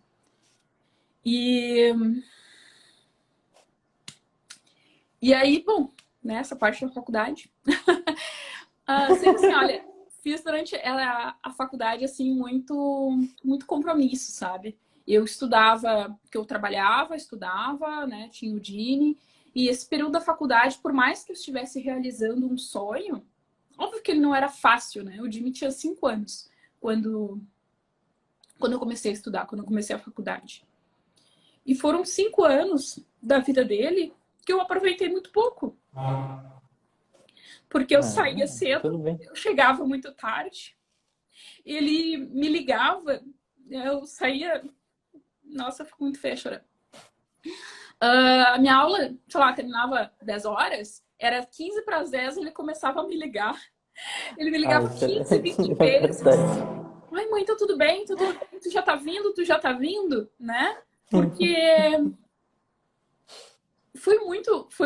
E aí, bom, né, essa parte da faculdade. Sempre assim, olha, fiz durante a faculdade, assim, muito compromisso, sabe? Eu estudava, porque eu trabalhava, estudava, né, tinha o Dini, e esse período da faculdade, por mais que eu estivesse realizando um sonho, óbvio que ele não era fácil, né? O Jimmy tinha 5 anos quando eu comecei a estudar, quando eu comecei a faculdade. E foram 5 anos da vida dele que eu aproveitei muito pouco. Porque eu saía Tudo cedo, bem. eu chegava muito tarde, ele me ligava, eu saía... Nossa, eu fico muito feia chorando. A minha aula, sei lá, terminava 10 horas, era 15 para as 10, ele começava a me ligar. Ele me ligava Isso 15, 20 é vezes. verdade. Ai, mãe, tá tudo bem? Tá tudo bem? Tu já tá vindo? Tu já tá vindo? Né? Porque foi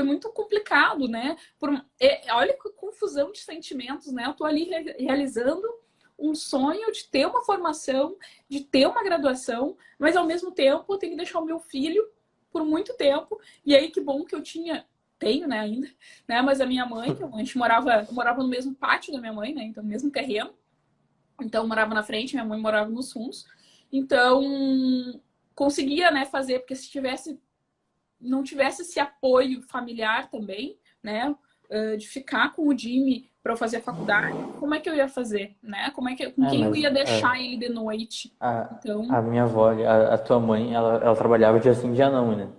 muito complicado, né? Olha que confusão de sentimentos, né? Eu tô ali realizando um sonho de ter uma formação, de ter uma graduação, mas ao mesmo tempo eu tenho que deixar o meu filho por muito tempo. E aí, que bom que tenho, né, ainda, né? Mas a minha mãe, a gente morava no mesmo pátio da minha mãe, né? Então, no mesmo terreno. Então, eu morava na frente, minha mãe morava nos fundos. Então, conseguia, né, fazer, porque se não tivesse esse apoio familiar também, né, de ficar com o Jimmy para eu fazer a faculdade, como é que eu ia fazer, né? Com quem eu Mas ia deixar ele de noite? Então, a minha avó, a tua mãe, ela trabalhava dia sim, dia não, né?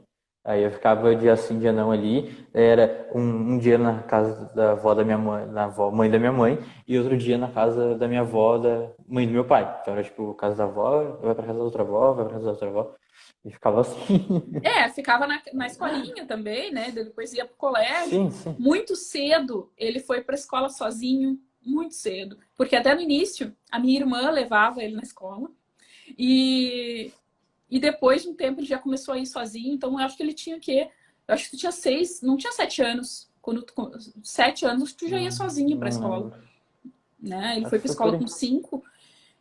Aí eu ficava dia sim, dia não ali. Era um dia na casa da avó da minha mãe, mãe da minha mãe, e outro dia na casa da minha avó, da mãe do meu pai. Então era tipo, casa da avó, vai pra casa da outra avó, vai pra casa da outra avó. E ficava assim. ficava na escolinha também, né? Depois ia pro colégio. Sim, sim. Muito cedo ele foi pra escola sozinho, muito cedo. Porque até no início, a minha irmã levava ele na escola. E depois de um tempo ele já começou a ir sozinho. Então eu acho que ele tinha o quê? Eu acho que tu tinha 6, não tinha 7 anos. 7 anos tu já ia sozinho pra Não escola. lembro. Né? Ele Acho foi que pra foi por escola aí. com 5.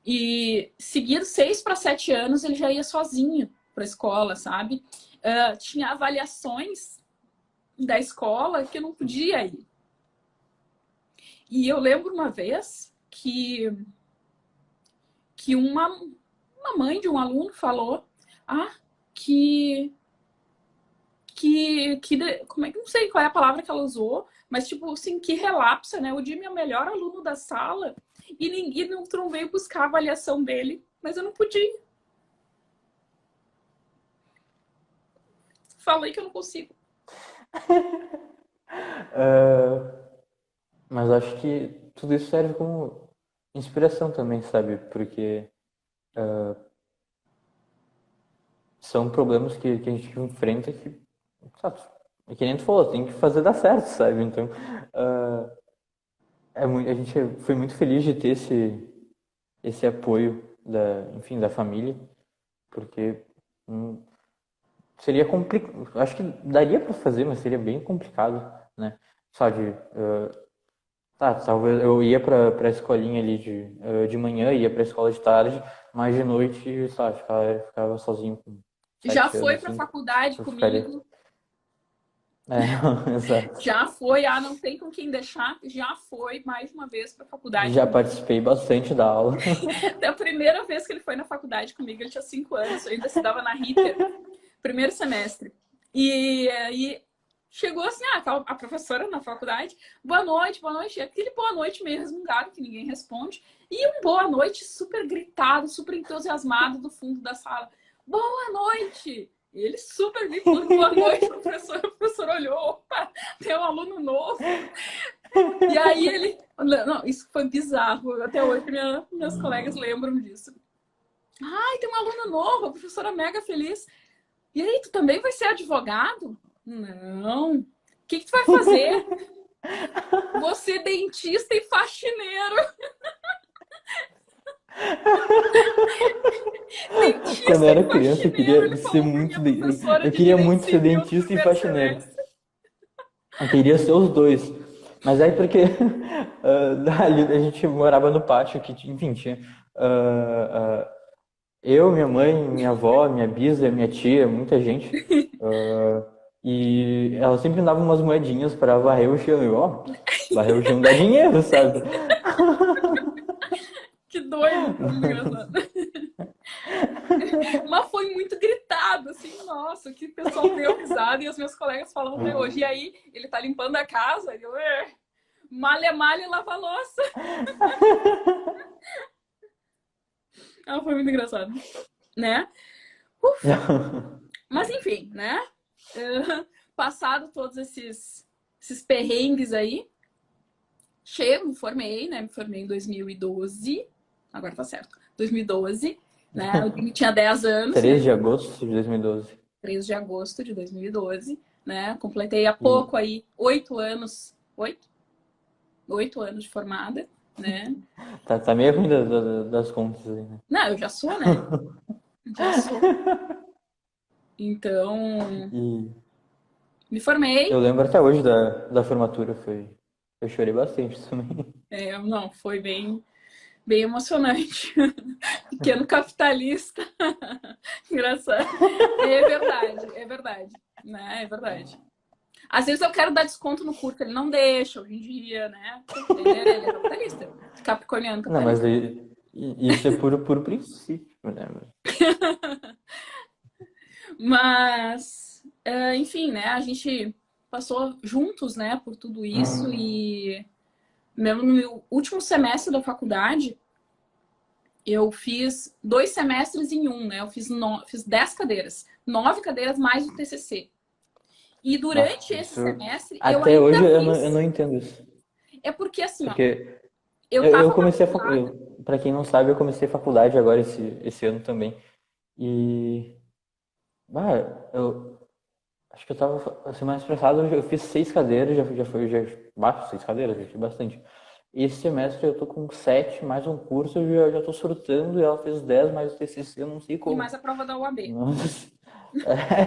E seguido 6 para 7 anos ele já ia sozinho pra escola, sabe? Tinha avaliações da escola que eu não podia ir. E eu lembro uma vez que uma mãe de um aluno falou que como é que não sei qual é a palavra que ela usou, mas tipo assim, que relapsa, né? O Jimmy é o melhor aluno da sala e ninguém não veio buscar a avaliação dele, mas eu não podia. Falei que eu não consigo. Mas acho que tudo isso serve como inspiração também, sabe? Porque são problemas que a gente enfrenta que, sabe, é que nem tu falou, tem que fazer dar certo, sabe? Então, ah, a gente foi muito feliz de ter esse apoio enfim, da família, porque seria complicado, acho que daria para fazer, mas seria bem complicado, né? Sabe, talvez eu ia pra escolinha ali de manhã, ia pra escola de tarde, mas de noite, sabe, ficava sozinho com Já 7 foi anos, para assim, faculdade eu ficaria. comigo, Exato. já foi, não tem com quem deixar, já foi mais uma vez para faculdade Já comigo. participei bastante da aula. Da primeira vez que ele foi na faculdade comigo, ele tinha 5 anos, eu ainda estudava na Ritter, primeiro semestre. E aí chegou assim, a professora na faculdade, boa noite, aquele boa noite meio resmungado que ninguém responde, e um boa noite super gritado, super entusiasmado do fundo da sala. Boa noite! Ele super me falando boa noite, professor. O professor olhou, opa, tem um aluno novo. E aí ele. Não, isso foi bizarro. Até hoje meus colegas lembram disso. Ai, tem um aluno novo, a professora mega feliz. E aí, tu também vai ser advogado? Não. O que tu vai fazer? Vou ser dentista e faxineiro. Quando Dentista eu e era criança, eu faxineiro, queria ele ser falou para muito. minha professora Eu de queria direito muito ser civil do dentista e primeiro faxineiro. semestre. Eu queria ser os dois. Mas aí porque dali a gente morava no pátio, que enfim, tinha Eu, minha mãe, minha avó, minha bisa, minha tia, muita gente. Ah, e ela sempre me dava umas moedinhas para varrer o chão. E ó, varrer o chão dá dinheiro, sabe? Que doido, foi muito engraçado. Mas foi muito gritado, assim, nossa, que o pessoal deu risada e os meus colegas falam até hoje. E aí, ele tá limpando a casa, e eu, malha, malha, lava a louça. Ah, foi muito engraçado, né? Mas enfim, né? Passado todos esses perrengues aí, me formei, né? Me formei em 2012. Agora tá certo. 2012, né? Eu tinha 10 anos, né? 3 de agosto de 2012. 3 de agosto de 2012, né? Completei há E pouco aí 8 anos. 8? 8 anos de formada, né? tá meio ruim das contas aí, né? Não, eu já sou, né? Já sou. Então, E me formei. eu lembro até hoje da formatura, eu chorei bastante também. Não, foi bem emocionante. Pequeno capitalista. Engraçado. É verdade, é verdade. Né? É verdade. Às vezes eu quero dar desconto no curso, ele não deixa hoje em dia, né? Ele é capitalista. Capricorniano Não, mas capitalista. isso é puro princípio, né? Mas, enfim, né? A gente passou juntos, né, por tudo isso e mesmo no meu último semestre da faculdade, eu fiz 2 semestres em um, né? Eu fiz 10 cadeiras, 9 cadeiras mais o TCC. E durante Nossa, esse isso. semestre, eu Até hoje ainda eu não fiz. entendo isso. É porque assim, ó, Porque eu eu tava comecei matriculada. pra quem não sabe, eu comecei faculdade agora esse ano também. E. Eu acho que eu tava semana passada, eu fiz 6 cadeiras, já foi, já. 6 cadeiras, já fiz bastante. Esse semestre eu tô com 7 mais um curso, eu já tô surtando, e ela fez 10 mais o TCC, eu não sei E mais como. a prova da UAB. Nossa.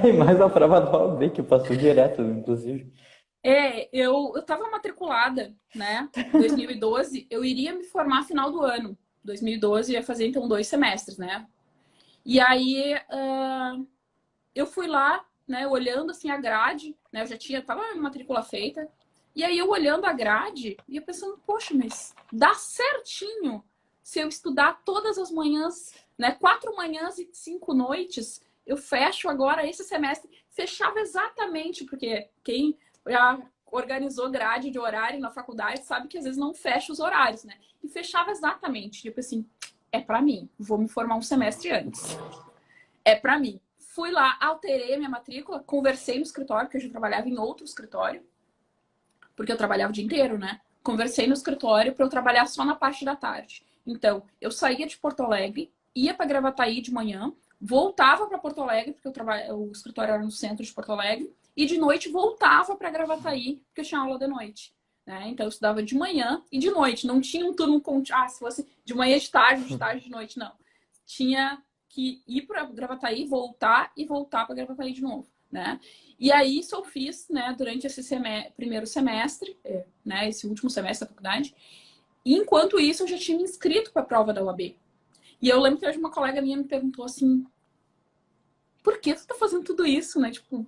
E mais a prova da OAB, que passou direto, inclusive. Eu tava matriculada, né? 2012, eu iria me formar final do ano. 2012 ia fazer então 2 semestres, né? E aí eu fui lá, né, olhando assim a grade, né? Eu já tava a matrícula feita. E aí eu olhando a grade e eu pensando, poxa, mas dá certinho se eu estudar todas as manhãs, né? 4 manhãs e 5 noites. Eu fecho agora esse semestre. Fechava exatamente, porque quem já organizou grade de horário na faculdade sabe que às vezes não fecha os horários, né? E fechava exatamente. E eu pensei assim, é para mim, vou me formar um semestre antes. É para mim. Fui lá, alterei a minha matrícula, conversei no escritório, porque eu já trabalhava em outro escritório, porque eu trabalhava o dia inteiro, né? Conversei no escritório para eu trabalhar só na parte da tarde. Então, eu saía de Porto Alegre, ia para Gravataí de manhã, voltava para Porto Alegre, porque o escritório era no centro de Porto Alegre, e de noite voltava para Gravataí, porque eu tinha aula de noite. Né? Então, eu estudava de manhã e de noite. Não tinha um turno contínuo. Se fosse de manhã de tarde, de noite, não. Tinha que ir para Gravataí, voltar e voltar para Gravataí de novo. Né? E aí isso eu fiz, né, durante esse primeiro semestre, né, esse último semestre da faculdade. E enquanto isso eu já tinha me inscrito para a prova da UAB. E eu lembro que hoje uma colega minha me perguntou assim: "Por que tu tá fazendo tudo isso, né? Tipo,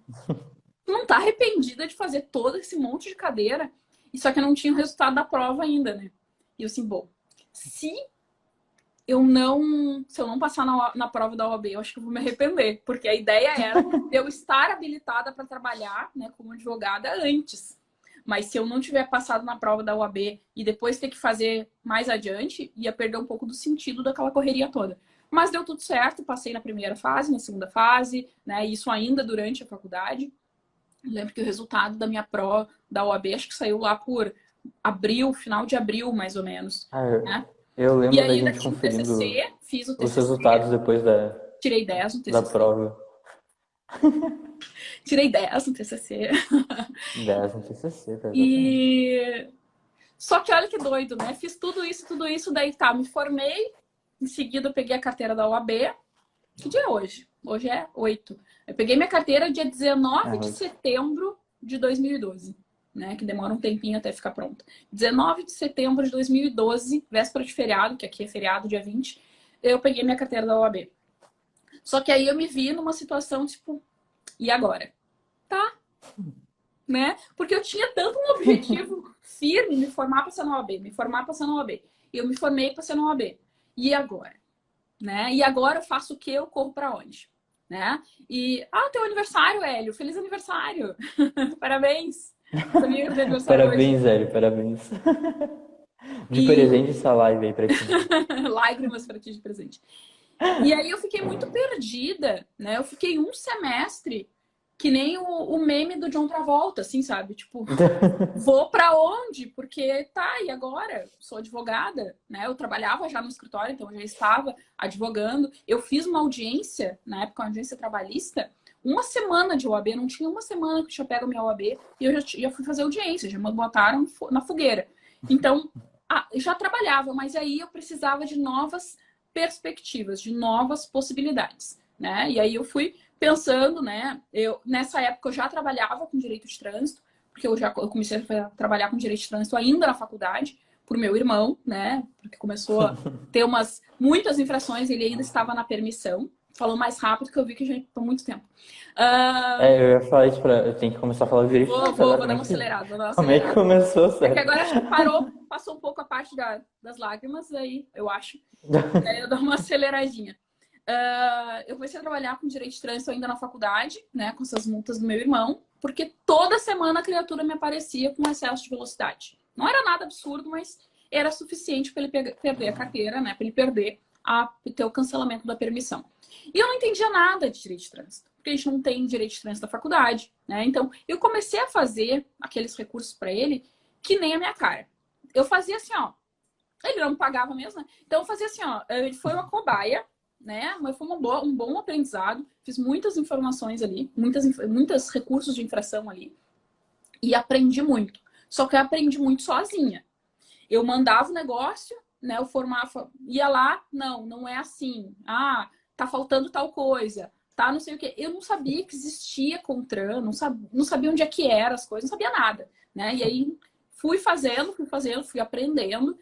tu não tá arrependida de fazer todo esse monte de cadeira?" E só que eu não tinha o resultado da prova ainda, né? E eu assim, bom, se eu não passar na prova da OAB, eu acho que eu vou me arrepender, porque a ideia era eu estar habilitada para trabalhar, né, como advogada antes. Mas se eu não tiver passado na prova da OAB e depois ter que fazer mais adiante, ia perder um pouco do sentido daquela correria toda. Mas deu tudo certo, passei na primeira fase, na segunda fase, né, isso ainda durante a faculdade. Eu lembro que o resultado da minha prova da OAB acho que saiu lá por abril, final de abril, mais ou menos, Ah, né? eu E lembro da ainda gente tinha o conferindo TCC, fiz o os TCC, resultados depois tirei 10 no da TCC. prova. Tirei 10 no TCC. 10 no TCC, tá, exatamente. E... Só que olha que doido, né? Fiz tudo isso, daí tá, me formei. Em seguida eu peguei a carteira da OAB. Que dia é hoje? Hoje é 8. Eu peguei minha carteira dia 19 de Ah, setembro de 2012. Né, que demora um tempinho até ficar pronta. 19 de setembro de 2012, véspera de feriado, que aqui é feriado, dia 20, eu peguei minha carteira da OAB. Só que aí eu me vi numa situação, tipo, e agora? Tá, né? Porque eu tinha tanto um objetivo firme, me formar para ser na OAB, me formar para ser na OAB. E eu me formei para ser na OAB. E agora? Né? E agora eu faço o quê? Eu corro para onde? Né? E, teu aniversário, Hélio. Feliz aniversário. Parabéns. Sabia que é aniversário hoje. Parabéns, Hélio, parabéns. De E presente essa live aí pra ti. lágrimas para ti de presente. E aí eu fiquei muito perdida, né? Eu fiquei um semestre que nem o meme do John Travolta, assim, sabe? Tipo, vou para onde? Porque tá, e agora? Sou advogada, né? Eu trabalhava já no escritório, então eu já estava advogando. Eu fiz uma audiência, na época, uma audiência trabalhista, uma semana de OAB, não tinha uma semana que eu tinha pego a minha OAB e eu já fui fazer audiência, já me botaram na fogueira. Então, eu já trabalhava, mas aí eu precisava de novas perspectivas, de novas possibilidades, né? E aí eu fui pensando, né? Nessa época eu já trabalhava com direito de trânsito, porque eu comecei a trabalhar com direito de trânsito ainda na faculdade, por meu irmão, né? Porque começou a ter muitas infrações, ele ainda estava na permissão. Falou mais rápido que eu vi que a gente tô muito tempo. Eu ia falar isso eu tenho que começar a falar direito. Vou dar uma acelerada, vou dar uma Como é que acelerada. começou, É que sério? agora acho que passou um pouco a parte das lágrimas, aí eu acho. Aí eu dou uma aceleradinha. Eu comecei a trabalhar com direito de trânsito ainda na faculdade, né, com essas multas do meu irmão, porque toda semana a criatura me aparecia com excesso de velocidade. Não era nada absurdo, mas era suficiente para ele perder a carteira, né, para ele ter o cancelamento da permissão. E eu não entendia nada de direito de trânsito, porque a gente não tem direito de trânsito da faculdade, né? Então eu comecei a fazer aqueles recursos para ele que nem a minha cara. Eu fazia assim, ó. Ele não me pagava mesmo, né? Então eu fazia assim, ó. Ele foi uma cobaia, né? Mas foi um bom aprendizado. Fiz muitas informações ali, muitos recursos de infração ali. E aprendi muito. Só que eu aprendi muito sozinha. Eu mandava o negócio, né? Eu formava, ia lá, não é assim. Tá faltando tal coisa. Tá, não sei o quê. Eu não sabia que existia CONTRAN, não sabia onde é que era as coisas, não sabia nada, né? E aí fui fazendo, fui aprendendo.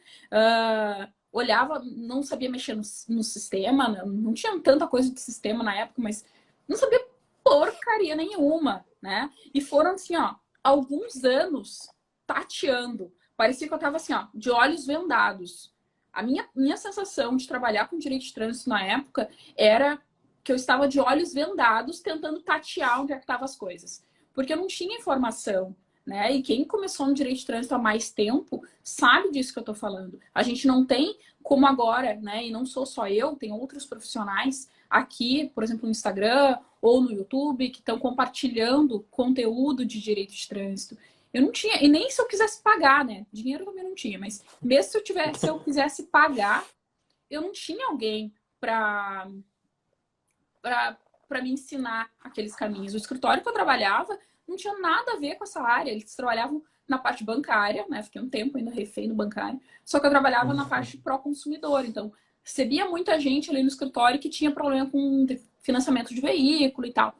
Olhava, não sabia mexer no sistema, não tinha tanta coisa de sistema na época, mas não sabia porcaria nenhuma, né? E foram assim, ó, alguns anos tateando. Parecia que eu tava assim, ó, de olhos vendados. A minha sensação de trabalhar com direito de trânsito na época era que eu estava de olhos vendados tentando tatear onde é que estavam as coisas. Porque eu não tinha informação, né? E quem começou no direito de trânsito há mais tempo sabe disso que eu tô falando. A gente não tem como agora, né? E não sou só eu, tem outros profissionais aqui, por exemplo, no Instagram ou no YouTube, que estão compartilhando conteúdo de direito de trânsito. Eu não tinha, e nem se eu quisesse pagar, né? Dinheiro também não tinha, mas mesmo se eu quisesse pagar, eu não tinha alguém para me ensinar aqueles caminhos. O escritório que eu trabalhava não tinha nada a ver com essa área. Eles trabalhavam na parte bancária, né? Fiquei um tempo ainda refém no bancário. Só que eu trabalhava na parte pró-consumidor. Então, recebia muita gente ali no escritório que tinha problema com financiamento de veículo e tal.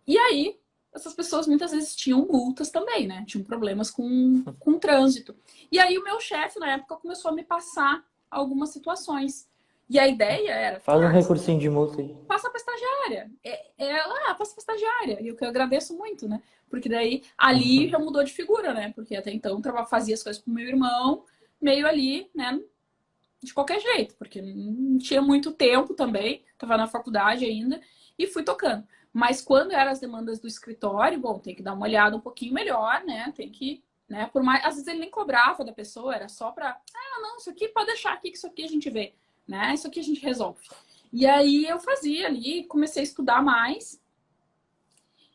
E aí, essas pessoas muitas vezes tinham multas também, né? Tinham problemas com trânsito. E aí, o meu chefe, na época, começou a me passar algumas situações. E a ideia era... Faz um recursinho de multa aí. Passa para estagiária. Passa para estagiária. E o que eu agradeço muito, né? Porque daí, ali já mudou de figura, né? Porque até então eu fazia as coisas com meu irmão, meio ali, né? De qualquer jeito, porque não tinha muito tempo também, estava na faculdade ainda, e fui tocando. Mas quando eram as demandas do escritório, bom, tem que dar uma olhada um pouquinho melhor, né? Tem que, né? Por mais, às vezes ele nem cobrava da pessoa, era só para, não, isso aqui pode deixar aqui, que isso aqui a gente vê, né? Isso aqui a gente resolve. E aí eu fazia ali, comecei a estudar mais.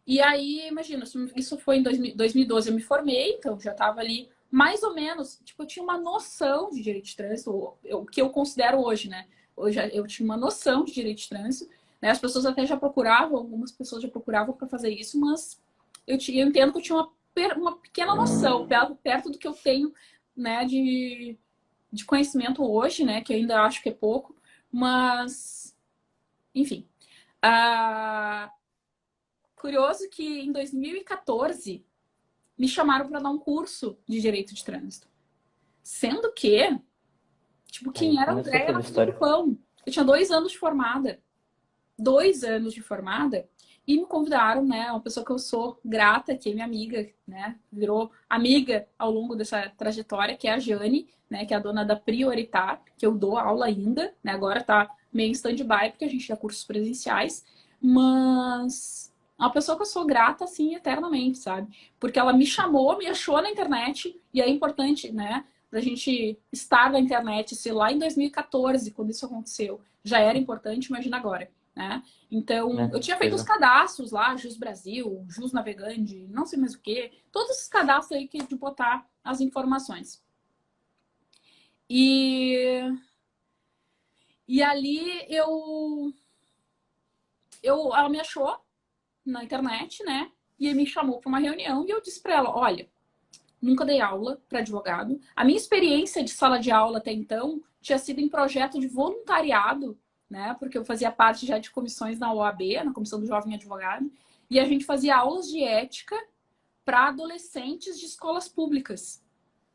E aí, imagina, isso foi em 2012, eu me formei, então já estava ali mais ou menos, tipo, eu tinha uma noção de direito de trânsito, o que eu considero hoje, né? Hoje eu tinha uma noção de direito de trânsito, né? As pessoas até já procuravam, algumas pessoas já procuravam para fazer isso, mas eu entendo que eu tinha uma pequena noção, perto do que eu tenho, né, de conhecimento hoje, né? Que ainda acho que é pouco, mas, enfim. Curioso que em 2014 me chamaram para dar um curso de direito de trânsito. Sendo que, tipo, quem era a Andréia era pão. Eu tinha 2 anos de formada. 2 anos de formada e me convidaram, né? Uma pessoa que eu sou grata, que é minha amiga, né? Virou amiga ao longo dessa trajetória, que é a Jane, né? Que é a dona da Prioritar, que eu dou aula ainda, né? Agora tá meio em stand-by, porque a gente dá cursos presenciais, mas é uma pessoa que eu sou grata, assim, eternamente, sabe? Porque ela me chamou, me achou na internet, e é importante, né? Da gente estar na internet, se lá em 2014, quando isso aconteceu, já era importante, imagina agora, né? Então, eu né? tinha feito Pois os é. cadastros lá, Jus Brasil, Jus Navegante, não sei mais o que, todos esses cadastros aí que de botar as informações. E, e ali ela me achou na internet, né? E me chamou para uma reunião e eu disse para ela, olha, nunca dei aula para advogado. A minha experiência de sala de aula até então tinha sido em projeto de voluntariado, né? Porque eu fazia parte já de comissões na OAB, na Comissão do Jovem Advogado, e a gente fazia aulas de ética para adolescentes de escolas públicas,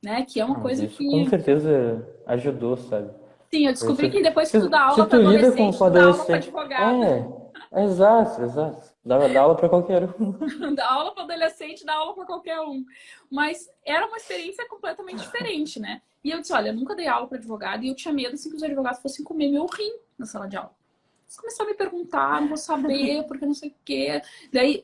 né? Que é uma Ah, mas coisa isso com que, certeza ajudou, sabe? sim, eu Porque descobri que depois que tu dá se aula para tu lida com adolescente, tu dá aula para adolescente. advogado. Exato, exato. Dá aula pra qualquer um. Dá aula para adolescente, dá aula para qualquer um. Mas era uma experiência completamente diferente, né? E eu disse, olha, eu nunca dei aula para advogado e eu tinha medo assim, que os advogados fossem comer meu rim na sala de aula. Eles começaram a me perguntar, não vou saber, porque não sei o quê. Daí,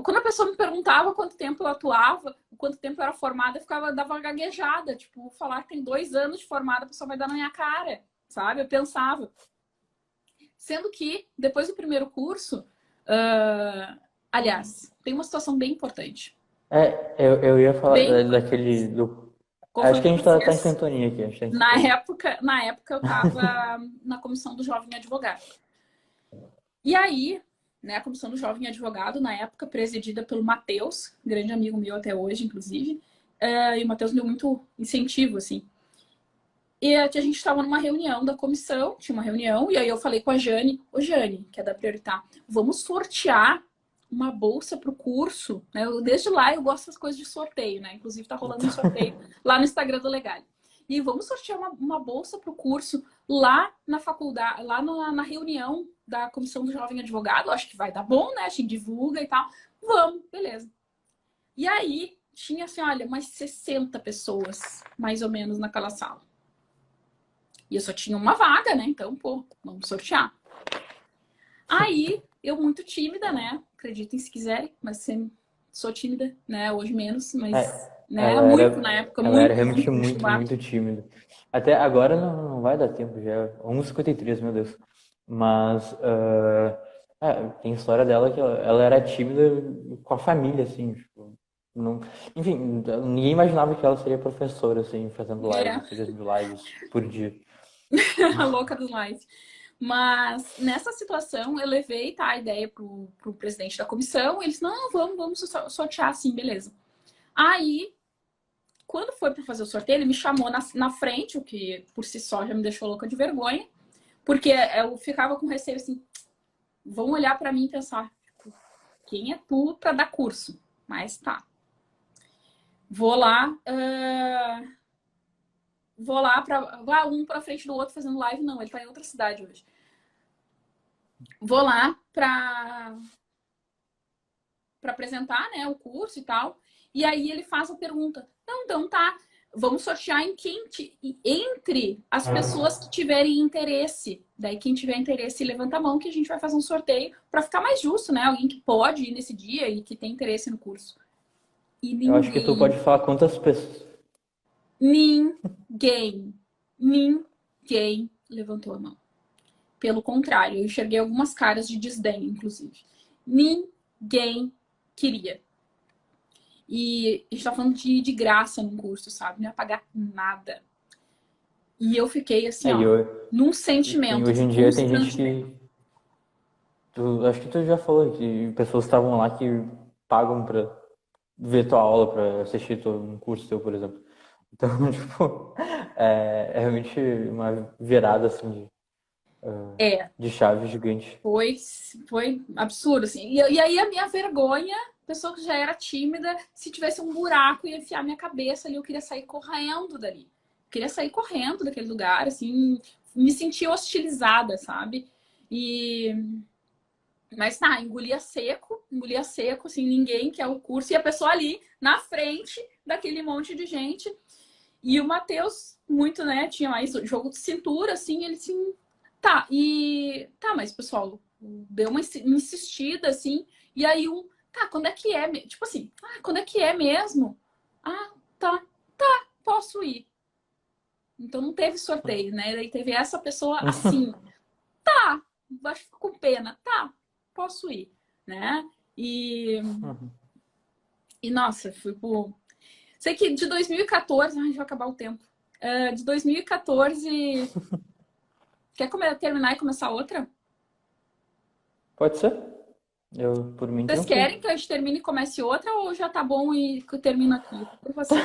quando a pessoa me perguntava quanto tempo eu atuava, quanto tempo eu era formada, eu dava uma gaguejada. Tipo, falar que tem 2 anos de formada, a pessoa vai dar na minha cara, sabe? Eu pensava. Sendo que, depois do primeiro curso, uh, aliás, tem uma situação bem importante. Eu ia falar Bem daquele. importante. Acho Confesso que a para gente tá em vocês, sintonia aqui. A gente tá em na sintonia. época, na época eu estava na comissão do Jovem Advogado. E aí, né, a comissão do Jovem Advogado, na época, presidida pelo Matheus, grande amigo meu até hoje, inclusive, e o Matheus me deu muito incentivo, assim. E a gente estava numa reunião da comissão, tinha uma reunião, e aí eu falei com a Jane, ô Jane, que é da Prioritar, vamos sortear uma bolsa para o curso, né? Desde lá eu gosto das coisas de sorteio, né? Inclusive tá rolando um sorteio lá no Instagram do Legal. E vamos sortear uma bolsa para o curso lá na faculdade, lá na reunião da Comissão do Jovem Advogado. Acho que vai dar bom, né? A gente divulga e tal. Vamos, beleza. E aí tinha assim, olha, umas 60 pessoas, mais ou menos, naquela sala. E eu só tinha uma vaga, né? Então, pô, vamos sortear. Aí, eu muito tímida, né? Acreditem se quiserem, mas sempre sou tímida, né? Hoje menos, mas, né? Ela Muito na era, época, ela era muito, realmente muito bicho do muito, mato. muito tímida. Até agora não vai dar tempo, já é 1h53, meu Deus. Mas tem história dela que ela era tímida com a família, assim, tipo, não, enfim, ninguém imaginava que ela seria professora, assim, fazendo É, lives, fazendo lives por dia. a louca dos likes. Mas nessa situação, eu levei tá, a ideia pro presidente da comissão. Eles, não, vamos sortear assim, beleza. Aí, quando foi para fazer o sorteio, ele me chamou na frente, o que por si só já me deixou louca de vergonha. Porque eu ficava com receio assim, vão olhar para mim e pensar, tipo, quem é tu para dar curso? Mas tá. Vou lá, vou lá para um para frente do outro fazendo live, não, ele tá em outra cidade hoje. Vou lá para apresentar, né, o curso e tal. E aí ele faz a pergunta: "Não, então tá, vamos sortear entre as pessoas que tiverem interesse. Daí quem tiver interesse levanta a mão que a gente vai fazer um sorteio para ficar mais justo, né? Alguém que pode ir nesse dia e que tem interesse no curso." E Eu acho que tu pode falar quantas pessoas. ninguém, ninguém levantou a mão. Pelo contrário, eu enxerguei algumas caras de desdém, inclusive. Ninguém queria. E a gente tá falando de graça num curso, sabe? Não ia pagar nada. E eu fiquei assim, Aí, ó, num sentimento hoje de em dia tem gente constrangimento. que. Acho que tu já falou que pessoas estavam lá que pagam pra ver tua aula, pra assistir um curso teu, por exemplo. Então, tipo, é realmente uma virada, assim, É, de chave gigante. foi, foi absurdo, assim. E aí a minha vergonha, pessoa que já era tímida, se tivesse um buraco ia enfiar minha cabeça ali, eu queria sair correndo dali. Eu queria sair correndo daquele lugar, assim, me sentia hostilizada, sabe? E Mas tá, engolia seco, assim, ninguém quer o curso. E a pessoa ali, na frente daquele monte de gente. E o Matheus, muito, né, tinha mais jogo de cintura, assim, ele assim, tá, tá, mas pessoal, deu uma insistida, assim, e aí tá, quando é que é? Tipo assim, quando é que é mesmo? Ah, tá, posso ir. Então não teve sorteio, né? Daí teve essa pessoa assim, tá, acho que ficou com pena, tá, posso ir, né? E nossa, fui pro. Sei que de 2014, ai, vai acabar o tempo. De 2014. Quer terminar e começar outra? Pode ser? Eu, por mim, Vocês tranquilo. querem que a gente termine e comece outra ou já tá bom e que eu termino aqui? Por vocês.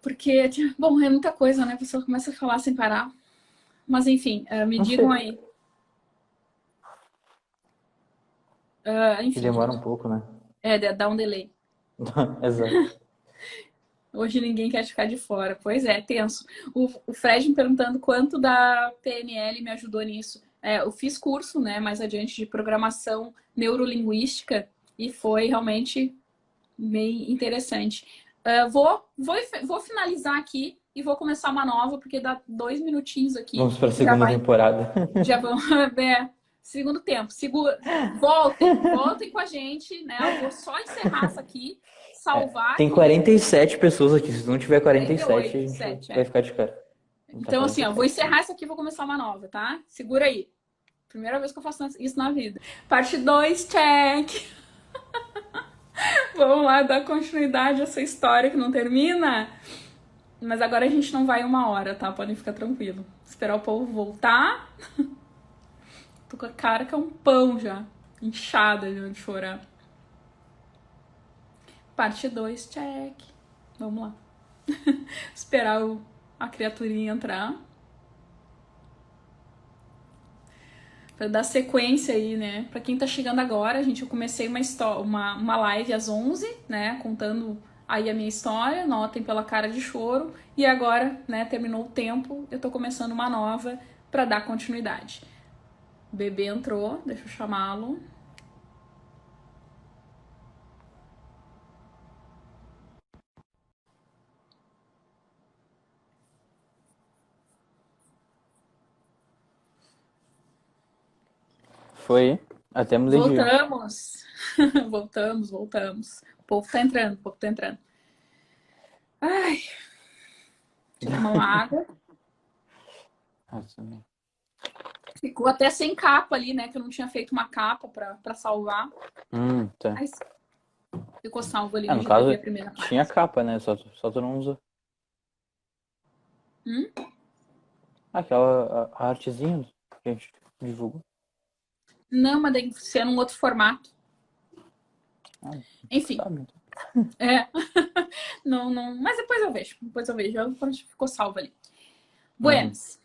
Porque, bom, é muita coisa, né? A pessoa começa a falar sem parar. Mas enfim, me Não digam sei. aí. Que Enfim, demora gente. um pouco, né? Dá um delay. Exato. Hoje ninguém quer ficar de fora. Pois é, tenso. O Fred me perguntando quanto da PNL me ajudou nisso. Eu fiz curso, né, mais adiante de programação neurolinguística e foi realmente bem interessante. Vou finalizar aqui e vou começar uma nova, porque dá 2 minutinhos aqui. Vamos para a Já segunda vai, temporada. já vão. Segundo tempo. Voltem com a gente, né? Eu vou só encerrar essa aqui, salvar Tem aqui o. 47 pessoas aqui. Se não tiver 47, a 48, gente 7, vai ficar de cara. Tá Então, assim, ó, vou 47. encerrar essa aqui e vou começar uma nova, tá? Segura aí. Primeira vez que eu faço isso na vida. Parte 2, check! Vamos lá dar continuidade a essa história que não termina. Mas agora a gente não vai 1 hora, tá? Podem ficar tranquilo. Esperar o povo voltar. Tô com a cara que é um pão já. Inchada de chorar. Parte 2, check. Vamos lá. Esperar a criaturinha entrar. Pra dar sequência aí, né? Pra quem tá chegando agora, gente, eu comecei uma live às 11, né? Contando aí a minha história, notem pela cara de choro. E agora, né, terminou o tempo, eu tô começando uma nova pra dar continuidade. O bebê entrou, deixa eu chamá-lo. Foi até mudei de. Voltamos! voltamos. O povo tá entrando, Ai, deixa eu tomar uma água. Ficou até sem capa ali, né? Que eu não tinha feito uma capa pra salvar. Tá. Mas ficou salvo ali, No já caso, vi a primeira tinha parte. capa, né? Só tu não usou. Hum? Aquela a artezinha que a gente divulgou. Não, mas tem que ser num outro formato. Enfim. Sabe, então. Não. Mas depois eu vejo. Ficou salvo ali. Buenas.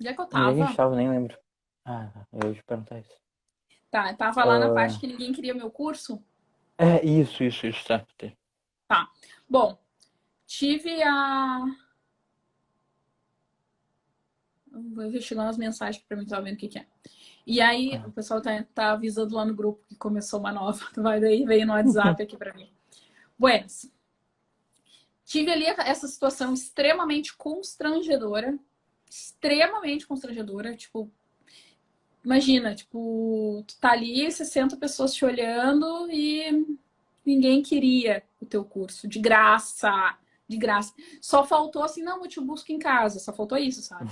Onde é que eu Onde é que a tava? gente tava? Nem lembro. Eu ia te perguntar isso. Tá, eu tava lá na parte que ninguém queria meu curso. Isso, tá. Tá. Bom, tive a. Vou investigando as mensagens pra mim, tá vendo o que é. E aí, o pessoal tá avisando lá no grupo que começou uma nova. Vai daí, veio no WhatsApp aqui pra mim. Buenas. Tive ali essa situação extremamente constrangedora. Tipo, imagina, tipo, tu tá ali, 60 pessoas te olhando e ninguém queria o teu curso. De graça. De graça. Só faltou assim, não, eu te busco em casa. Só faltou isso, sabe?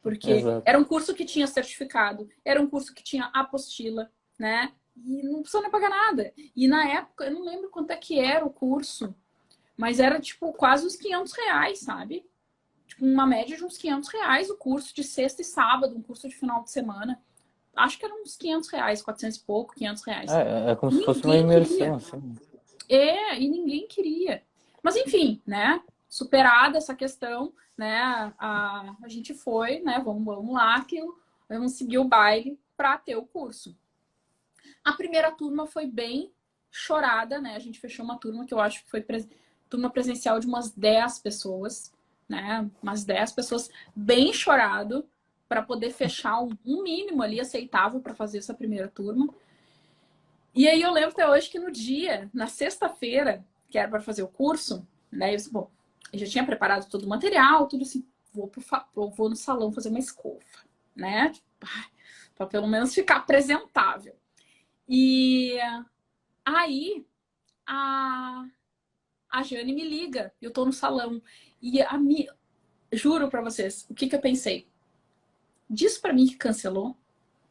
Porque Exato. era um curso que tinha certificado, era um curso que tinha apostila, né? E não precisava nem pagar nada. E na época, eu não lembro quanto é que era o curso, mas era tipo quase uns R$ 500, sabe? Tipo, uma média de uns R$ 500 o curso de sexta e sábado, um curso de final de semana. Acho que eram uns R$ 500, 400 e pouco, R$ 500. É como se fosse uma Ninguém imersão, queria. assim. E ninguém queria. Mas enfim, né? Superada essa questão, né? A gente foi, né? Vamos lá, vamos seguir o baile para ter o curso. A primeira turma foi bem chorada, né? A gente fechou uma turma que eu acho que foi turma presencial de umas 10 pessoas, né? Umas 10 pessoas bem chorado, para poder fechar um mínimo ali aceitável para fazer essa primeira turma. E aí eu lembro até hoje que no dia, na sexta-feira, que era para fazer o curso, né? Eu disse, bom, eu já tinha preparado todo o material, tudo assim, vou no salão fazer uma escova, né? Para pelo menos ficar apresentável. E aí a Jane me liga, eu tô no salão. E juro para vocês, o que eu pensei? Diz para mim que cancelou.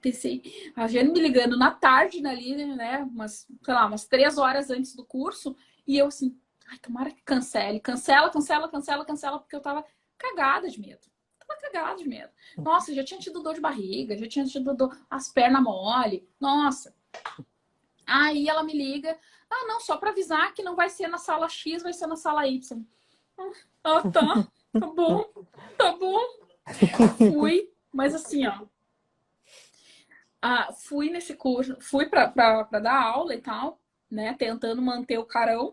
Pensei, a Jane me ligando na tarde, ali, né? Sei lá, umas 3 horas antes do curso. E eu assim, ai, tomara que cancele. Cancela, porque eu tava cagada de medo. Tava cagada de medo. Nossa, já tinha tido dor de barriga, já tinha tido as pernas mole. Nossa. Aí ela me liga, não, só para avisar que não vai ser na sala X, vai ser na sala Y. Tá bom, tá bom. Fui, mas assim, ó, fui nesse curso, fui para dar aula e tal, né, tentando manter o carão,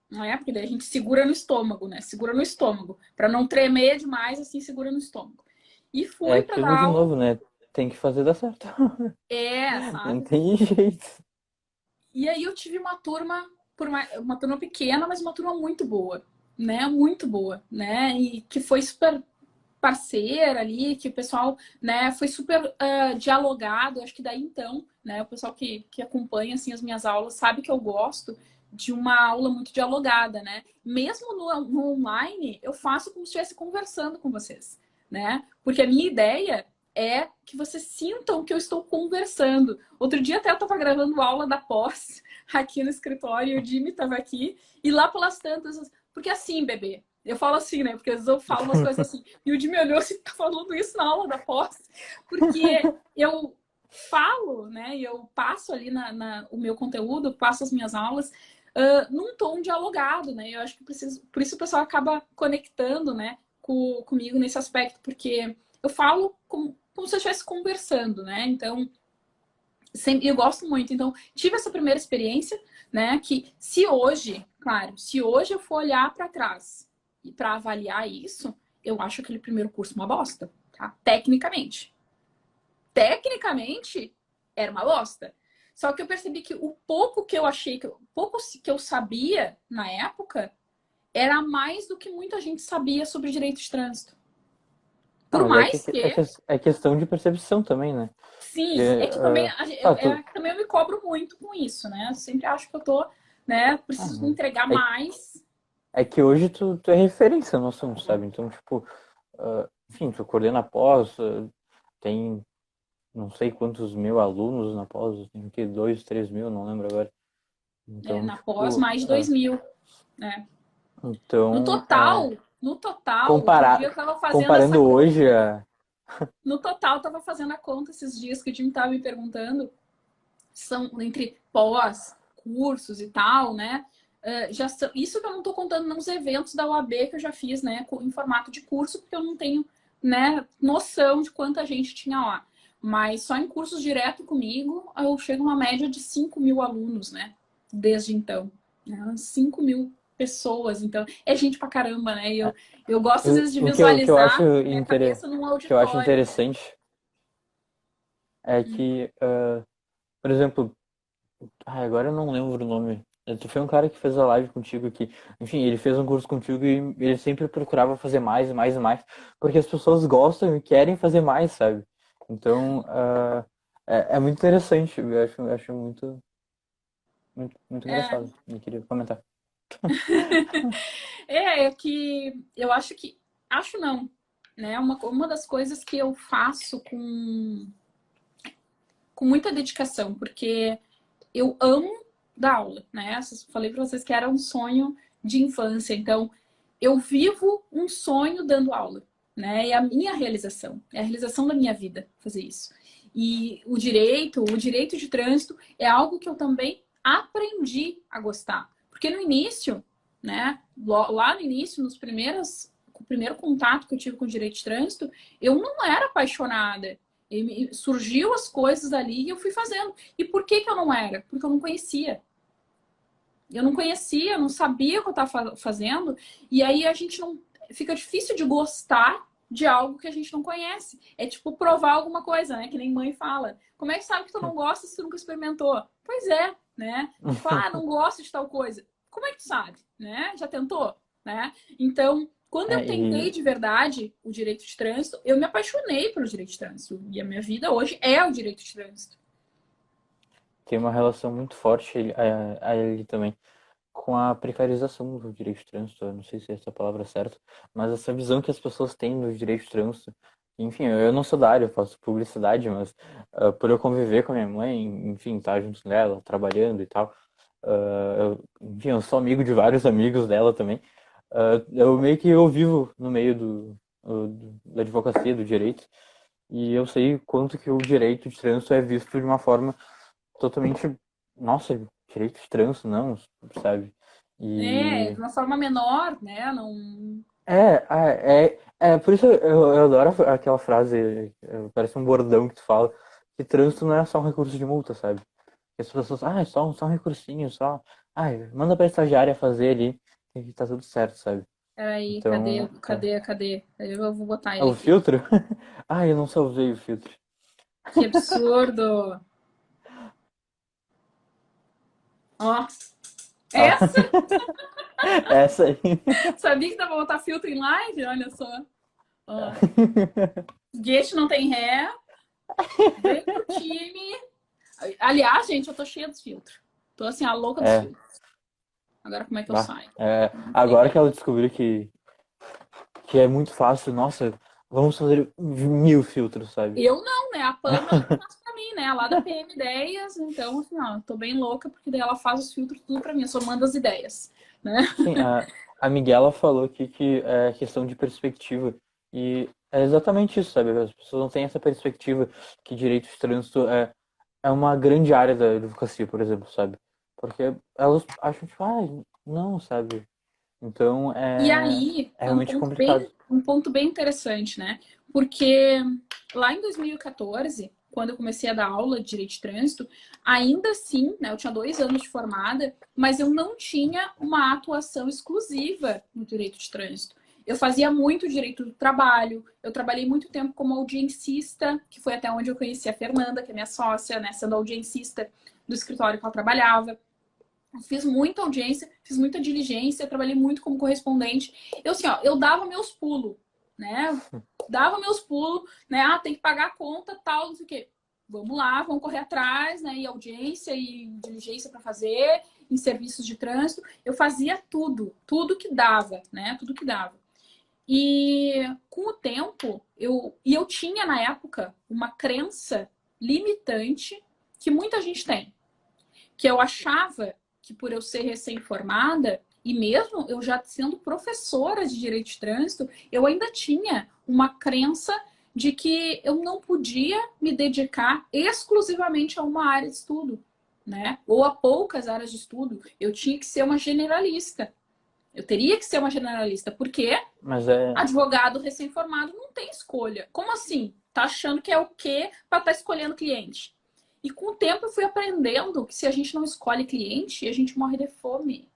né, porque daí a gente segura no estômago, né, segura no estômago, para não tremer demais, assim, segura no estômago. E É fui para aquilo dar de aula, novo, né? Tem que fazer dar certo. Não sabe? tem jeito. E aí eu tive uma turma, uma turma pequena, mas uma turma muito boa, né? Muito boa, né? E que foi super parceira ali, que o pessoal, né, foi super dialogado. Acho que daí então, né, o pessoal que acompanha assim as minhas aulas sabe que eu gosto de uma aula muito dialogada, né? Mesmo no online, eu faço como se estivesse conversando com vocês, né? Porque a minha ideia é que vocês sintam que eu estou conversando. Outro dia até eu estava gravando aula da pós aqui no escritório, o Jimmy estava aqui, e lá pelas tantas, porque assim, bebê, eu falo assim, né? Porque às vezes eu falo umas coisas assim, e o Jimmy olhou assim, tá falando isso na aula da pós, porque eu falo, né? E eu passo ali o meu conteúdo, passo as minhas aulas num tom dialogado, né? Eu acho que por isso o pessoal acaba conectando, né? Comigo nesse aspecto, porque eu falo como se eu estivesse conversando, né? Então, eu gosto muito. Então, tive essa primeira experiência, né? Que se hoje, claro, se hoje eu for olhar para trás e para avaliar isso, eu acho aquele primeiro curso uma bosta, tá? Tecnicamente. Tecnicamente, era uma bosta. Só que eu percebi que o pouco que eu achei, o pouco que eu sabia na época, era mais do que muita gente sabia sobre direito de trânsito. Não, Por mas mais que é questão de percepção também, né? Porque, sim, é que também tu, também eu me cobro muito com isso, né? Eu sempre acho que eu tô, né? Preciso ah, entregar é, mais. é que hoje tu é referência no assunto, sabe? Então, tipo, enfim, tu coordena pós, tem não sei quantos mil alunos na pós, tem que 2, 3 mil, não lembro agora. Então, Na pós, tipo, mais de 2.000, né? No então, total, no total, outro dia comparar, eu tava fazendo essa comparando hoje conta. a... No total, eu tava fazendo a conta esses dias que o time tava me perguntando. São entre pós, cursos e tal, né? Já são, isso que eu não estou contando nos eventos da UAB que eu já fiz, né, em formato de curso, porque eu não tenho, né, noção de quanta gente tinha lá. Mas só em cursos direto comigo, eu chego a uma média de 5.000 alunos, né? Desde então. Né, 5.000 pessoas, então é gente pra caramba, né? E eu gosto às vezes de O que eu acho, visualizar a minha cabeça num que eu acho auditório. interessante é que, por exemplo, agora eu não lembro o nome. Tu foi um cara que fez a live contigo aqui. Enfim, ele fez um curso contigo e ele sempre procurava fazer mais, e mais e mais, porque as pessoas gostam e querem fazer mais, sabe? Então, é muito interessante. Eu acho muito, muito, muito É, engraçado. Eu queria comentar. é que eu acho que. Acho não. Né? Uma das coisas que eu faço com muita dedicação, porque eu amo dar aula, né? Falei para vocês que era um sonho de infância, então eu vivo um sonho dando aula, né? É a minha realização, é a realização da minha vida fazer isso. E o direito de trânsito é algo que eu também aprendi a gostar, porque no início, né? Lá no início, o primeiro contato que eu tive com o direito de trânsito, eu não era apaixonada. Surgiu as coisas ali e eu fui fazendo. E por que eu não era? Porque eu não conhecia. Eu não não sabia o que eu estava fazendo. E aí a gente não. Fica difícil de gostar de algo que a gente não conhece. É tipo provar alguma coisa, né? Que nem mãe fala. Como é que sabe que tu não gosta se tu nunca experimentou? Pois é, né? Tipo, não gosto de tal coisa. Como é que tu sabe, né? Já tentou, né? Então, quando eu É, tentei e de verdade o direito de trânsito, eu me apaixonei pelo direito de trânsito. E a minha vida hoje é o direito de trânsito. tem uma relação muito forte ali também com a precarização do direito de trânsito. Eu não sei se essa é a palavra certa, mas essa visão que as pessoas têm do direito de trânsito. Enfim, eu não sou da área, eu faço publicidade, mas por eu conviver com a minha mãe, enfim, estar junto dela, trabalhando e tal, enfim, eu sou amigo de vários amigos dela também. Eu meio que eu vivo no meio da advocacia, do direito, e eu sei quanto que o direito de trânsito é visto de uma forma totalmente, nossa, direito de trânsito, não, sabe? É, E de uma forma menor, né? Não. por isso eu adoro aquela frase, parece um bordão que tu fala, que trânsito não é só um recurso de multa, sabe? Que as pessoas, é só um recursinho, só, manda pra estagiária fazer ali, e tá tudo certo, sabe? Peraí, cadê? Então, Cadê? Cadê? Eu vou botar é ele o aqui. filtro? Eu não salvei o filtro. Que absurdo! Ó, Ah, essa? essa aí. Sabia que dá pra botar filtro em live? Olha só. Ó, Guete não tem ré. Vem pro time. Aliás, gente, eu tô cheia dos filtros. Tô assim, a louca dos É, filtros. Agora como é que eu bah, saio? Não sei, agora que peraí. ela descobriu que é muito fácil, nossa, vamos fazer 1000 filtros, sabe? Eu não, né? A Pamela que faz pra mim, né? Lá da PM Ideias. Então, assim, ó, tô bem louca, porque daí ela faz os filtros tudo pra mim. Eu só mando as ideias, né? Sim, a Miguela falou aqui que é questão de perspectiva. E é exatamente isso, sabe? As pessoas não têm essa perspectiva que direito de trânsito é uma grande área da advocacia, por exemplo, sabe? Porque elas acham, tipo, não, sabe? Então E é, aí, é foi realmente complicado. um ponto bem interessante, né? Porque lá em 2014, quando eu comecei a dar aula de direito de trânsito, ainda assim, né, eu tinha 2 anos de formada, mas eu não tinha uma atuação exclusiva no direito de trânsito. Eu fazia muito direito do trabalho, eu trabalhei muito tempo como audiencista, que foi até onde eu conheci a Fernanda, que é minha sócia, né, sendo audiencista do escritório que ela trabalhava. Fiz muita audiência, fiz muita diligência, trabalhei muito como correspondente. Eu, assim, ó, eu dava meus pulos, né? Dava meus pulos, né? Tem que pagar a conta, tal, não sei o quê. Vamos lá, vamos correr atrás, né? E audiência e diligência para fazer, em serviços de trânsito. Eu fazia tudo, tudo que dava, né? Tudo que dava. E com o tempo, eu tinha na época uma crença limitante que muita gente tem, que eu achava que por eu ser recém-formada, e mesmo eu já sendo professora de direito de trânsito, eu ainda tinha uma crença de que eu não podia me dedicar exclusivamente a uma área de estudo, né? Ou a poucas áreas de estudo. Eu tinha que ser uma generalista. Eu teria que ser uma generalista, porque Mas é, advogado recém-formado não tem escolha. Como assim? Tá achando que é o quê para estar escolhendo cliente? E com o tempo eu fui aprendendo que se a gente não escolhe cliente, a gente morre de fome,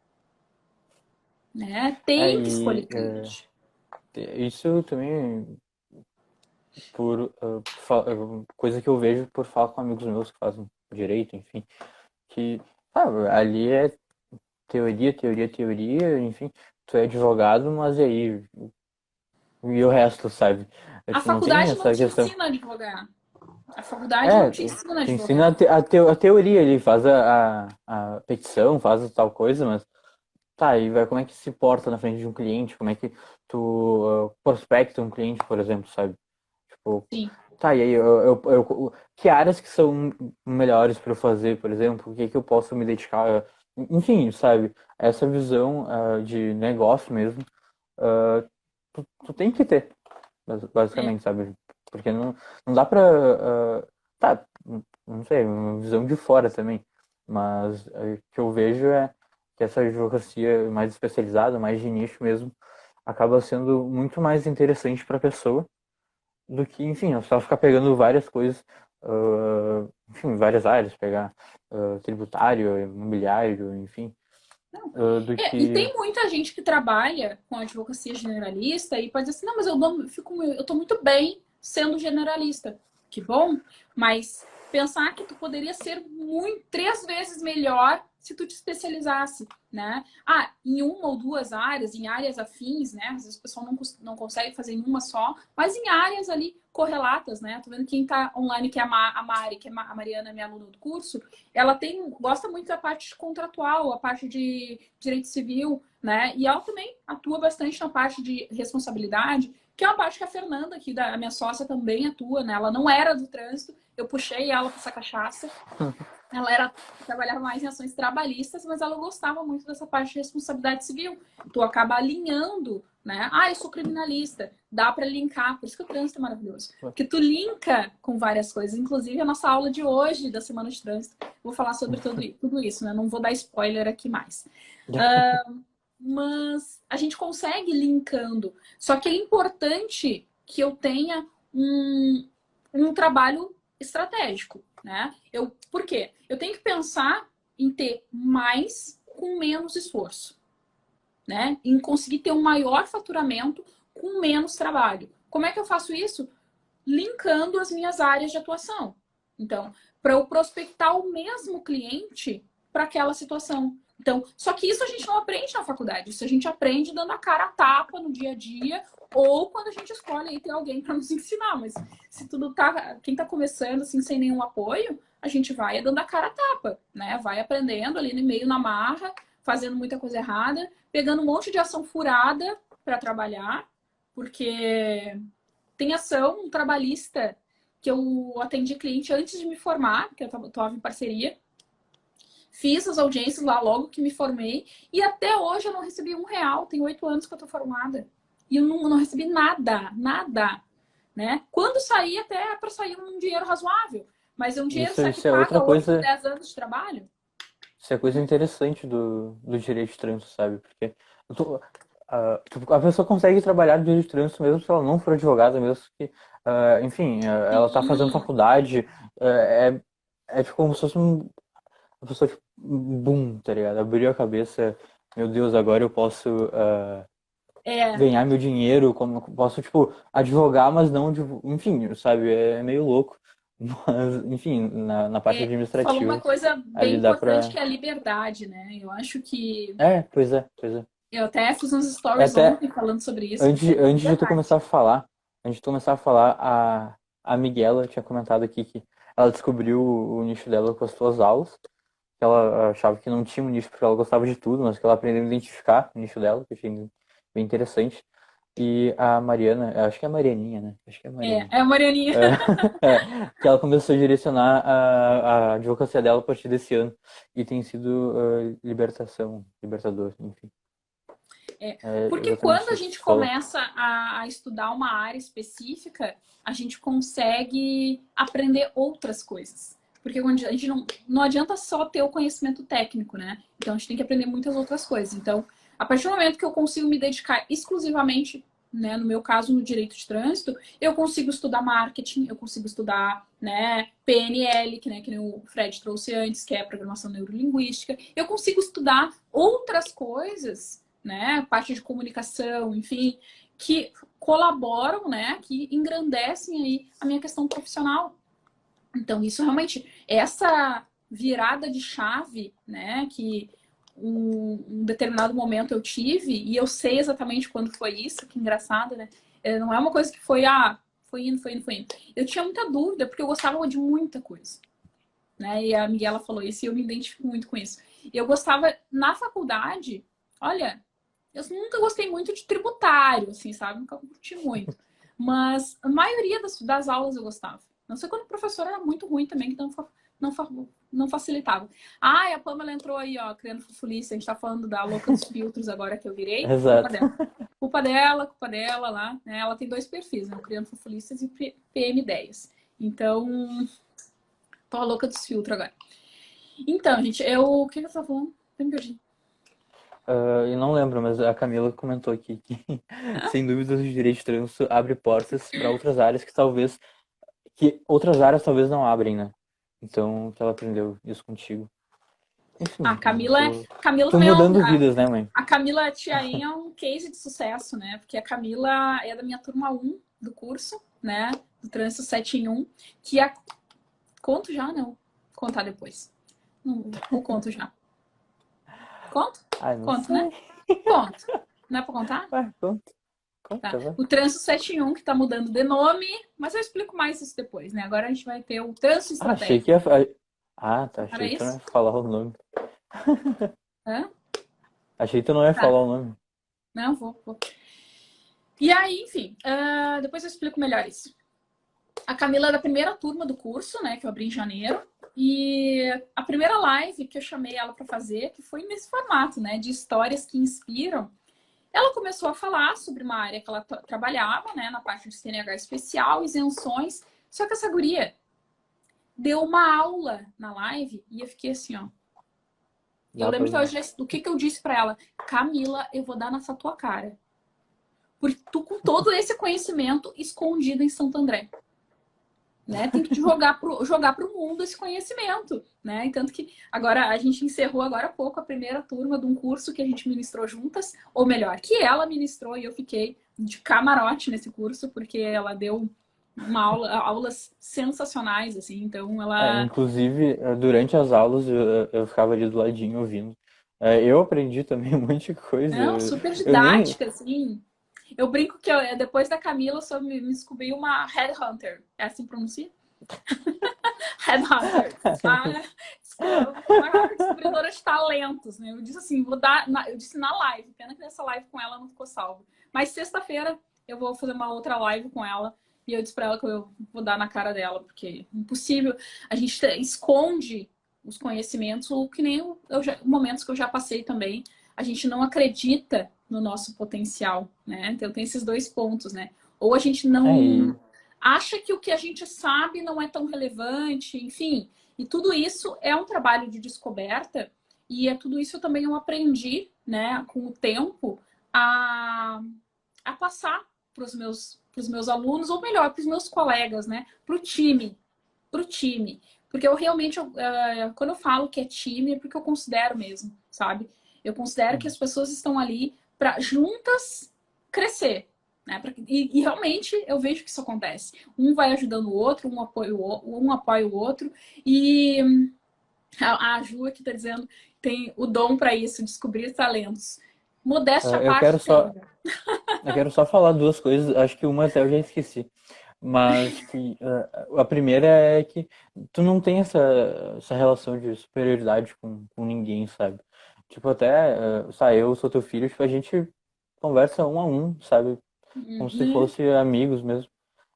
né? Tem que escolher aí, cliente. isso também coisa que eu vejo por falar com amigos meus que fazem direito, enfim, que ali é teoria, teoria, teoria, enfim, tu é advogado, mas e aí? E o resto, sabe? A Tipo, não tem faculdade não essa te questão. ensina a advogar. A faculdade não É, te ensina a te ensina advogar. a teoria, ele faz a petição, faz tal coisa, mas tá, e vai, como é que se porta na frente de um cliente? Como é que tu prospecta um cliente, por exemplo, sabe? Tipo, Sim. tá, e aí, que áreas que são melhores para eu fazer, por exemplo? O que que eu posso me dedicar? Enfim, sabe? Essa visão de negócio mesmo, tu tem que ter, É. basicamente, sabe? Porque não dá pra. Tá, não sei, uma visão de fora também. Mas o que eu vejo é que essa advocacia mais especializada, mais de nicho mesmo, acaba sendo muito mais interessante para a pessoa do que, enfim, eu só ficar pegando várias coisas, enfim, várias áreas, pegar tributário, imobiliário, enfim. do E que. tem muita gente que trabalha com advocacia generalista e pode dizer assim, não, mas eu tô muito bem sendo generalista. Que bom, mas pensar que tu poderia ser muito, 3 vezes melhor se tu te especializasse, né? Ah, em uma ou duas áreas, em áreas afins, né? Às vezes o pessoal não consegue fazer em uma só, mas em áreas ali correlatas, né? Tô vendo quem tá online, que é a Mari, que é a Mariana, minha aluna do curso, ela gosta muito da parte contratual, a parte de direito civil, né? E ela também atua bastante na parte de responsabilidade, que é uma parte que a Fernanda, aqui, a minha sócia, também atua, né? Ela não era do trânsito, eu puxei ela para essa cachaça. Ela trabalhava mais em ações trabalhistas, mas ela gostava muito dessa parte de responsabilidade civil. Tu acaba alinhando, né? Ah, eu sou criminalista, dá para linkar, por isso que o trânsito é maravilhoso. Porque tu linka com várias coisas, inclusive a nossa aula de hoje, da Semana de Trânsito, vou falar sobre tudo isso, né? Não vou dar spoiler aqui mais. Mas a gente consegue linkando. Só que é importante que eu tenha um trabalho estratégico, né? Por quê? Eu tenho que pensar em ter mais com menos esforço, né? Em conseguir ter um maior faturamento com menos trabalho. Como é que eu faço isso? Linkando as minhas áreas de atuação. Então, para eu prospectar o mesmo cliente para aquela situação. Então, só que isso a gente não aprende na faculdade. Isso a gente aprende dando a cara a tapa no dia a dia ou quando a gente escolhe aí ter alguém para nos ensinar. Mas se tudo tá, quem está começando assim sem nenhum apoio, a gente vai dando a cara a tapa, né? Vai aprendendo ali no meio na marra, fazendo muita coisa errada, pegando um monte de ação furada para trabalhar, porque tem ação trabalhista que eu atendi cliente antes de me formar, que eu estava em parceria. Fiz as audiências lá logo que me formei. E até hoje eu não recebi R$ 1. Tem 8 anos que eu tô formada. E eu não recebi nada, nada. Né? Quando sair, até é para sair um dinheiro razoável. Mas é um dinheiro, será que Isso é paga outra 8, coisa. 10 anos de trabalho? Isso é coisa interessante do direito de trânsito, sabe? Porque tipo, a pessoa consegue trabalhar no direito de trânsito mesmo se ela não for advogada, mesmo que, enfim, ela tá fazendo Sim. faculdade, é tipo como se fosse uma pessoa, tipo, boom, tá ligado? Abriu a cabeça, meu Deus, agora eu posso É, ganhar meu dinheiro, como posso, tipo, advogar, mas não, enfim, sabe? É meio louco. Mas, enfim, na parte tu falou uma administrativa, coisa ali bem dá importante pra. que é a liberdade, né? Eu acho que Pois é, pois é. eu até fiz uns É stories até ontem falando sobre isso, porque é antes de tu liberdade. começar a falar, a Miguela tinha comentado aqui que ela descobriu o nicho dela com as tuas aulas, que ela achava que não tinha um nicho porque ela gostava de tudo, mas que ela aprendeu a identificar o nicho dela, que eu achei bem interessante. E a Mariana, eu acho que é a Marianinha, né? Acho que é a Marianinha. É a Marianinha. Que ela começou a direcionar a advocacia dela a partir desse ano. E tem sido libertador, enfim. É Porque quando exatamente a isso que gente tu falou. começa a estudar uma área específica, a gente consegue aprender outras coisas. Porque a gente não adianta só ter o conhecimento técnico, né? Então a gente tem que aprender muitas outras coisas. Então, a partir do momento que eu consigo me dedicar exclusivamente, né, no meu caso, no direito de trânsito, eu consigo estudar marketing, eu consigo estudar, né, PNL, que, né, que o Fred trouxe antes, que é programação neurolinguística. Eu consigo estudar outras coisas, né, parte de comunicação, enfim, que colaboram, né, que engrandecem aí a minha questão profissional. Então, isso realmente, essa virada de chave, né, que um determinado momento eu tive, e eu sei exatamente quando foi isso, que engraçado, né? Não é uma coisa que foi, foi indo, foi indo, foi indo. Eu tinha muita dúvida, porque eu gostava de muita coisa, né? E a Miguela falou isso e eu me identifico muito com isso. Eu gostava, na faculdade, olha, eu nunca gostei muito de tributário, assim, sabe? Nunca curti muito. Mas a maioria das aulas eu gostava. Não sei quando o professor era muito ruim também, que não, não facilitava. Ah, e a Pamela entrou aí, ó, criando fufulice. A gente tá falando da louca dos filtros agora que eu virei. Culpa Exato. dela. Culpa dela lá. Né? Ela tem 2 perfis, né? O Criando Fufulistas e PM Ideias. Então, tô a louca dos filtros agora. Então, gente, o que eu tava falando? Eu me perdi. Eu não lembro, mas a Camila comentou aqui que, sem dúvidas, o direito de trânsito abre portas para outras áreas que outras áreas talvez não abrem, né? Então, que ela aprendeu isso contigo. A Enfim, Camila tô também mudando vidas, né, mãe? a Camila Tiain é um case de sucesso, né? Porque a Camila é da minha turma 1 do curso, né? Do Trânsito 7 em 1, que a... Conto já? Não. Vou contar depois. Não, ou conto já. Conto? Ah, não Conto, né? sei. Conto. Não é pra contar? Vai, conta, Tá. conta, vai. O Trânsito 7 em 1, que tá mudando de nome, mas eu explico mais isso depois, né? Agora a gente vai ter o Trânsito Ah, achei Estratégico. que ia. Ah, tá. Para Achei que tu não isso? ia falar o nome. Hã? Achei que tu não ia Tá. falar o nome. Não, vou. E aí, enfim, depois eu explico melhor isso. A Camila é da primeira turma do curso, né, que eu abri em janeiro. E a primeira live que eu chamei ela para fazer, que foi nesse formato, né, de histórias que inspiram, ela começou a falar sobre uma área que ela trabalhava, né, na parte de CNH especial, isenções. Só que essa guria deu uma aula na live e eu fiquei assim, ó. Eu Dá pra lembro ver. do que eu disse para ela. Camila, eu vou dar nessa tua cara. Porque tu com todo esse conhecimento escondido em Santo André. Né? Tem que jogar pro mundo esse conhecimento, né? E tanto que agora a gente encerrou agora há pouco a primeira turma de um curso que a gente ministrou juntas, ou melhor, que ela ministrou e eu fiquei de camarote nesse curso, porque ela deu aulas sensacionais, assim, então ela... Inclusive, durante as aulas eu ficava ali do ladinho ouvindo. Eu aprendi também um monte de coisa. Não, super Eu nem. didática, assim. Eu brinco que depois da Camila eu só me descobri uma headhunter. É assim que pronuncia? Headhunter. Uma descobridora de talentos, né? Eu disse assim, eu disse na live, pena que nessa live com ela não ficou salvo. Mas sexta-feira eu vou fazer uma outra live com ela e eu disse pra ela que eu vou dar na cara dela, porque é impossível. A gente esconde os conhecimentos, o que nem momentos que eu já passei também. A gente não acredita no nosso potencial, né? Então tem esses dois pontos, né? Ou a gente É, e, não acha que o que a gente sabe não é tão relevante, enfim. E tudo isso é um trabalho de descoberta e tudo isso também eu aprendi, né, com o tempo, a, a passar pros meus alunos, ou melhor, para os meus colegas, né, para o time, para o time. Porque eu realmente, quando eu falo que é time, é porque eu considero mesmo, sabe? Eu considero que as pessoas estão ali para juntas crescer. Né? E realmente eu vejo que isso acontece. Um vai ajudando o outro, um apoia o outro. E a Ju aqui está dizendo tem o dom para isso, descobrir talentos. Modéstia à eu parte quero tem. só, eu quero só falar duas coisas. Acho que uma até eu já esqueci. Mas que a primeira é que tu não tem essa relação de superioridade com ninguém, sabe? Tipo, até, sabe, eu sou teu filho, tipo, a gente conversa um a um, sabe? Como se Uhum. fosse amigos mesmo.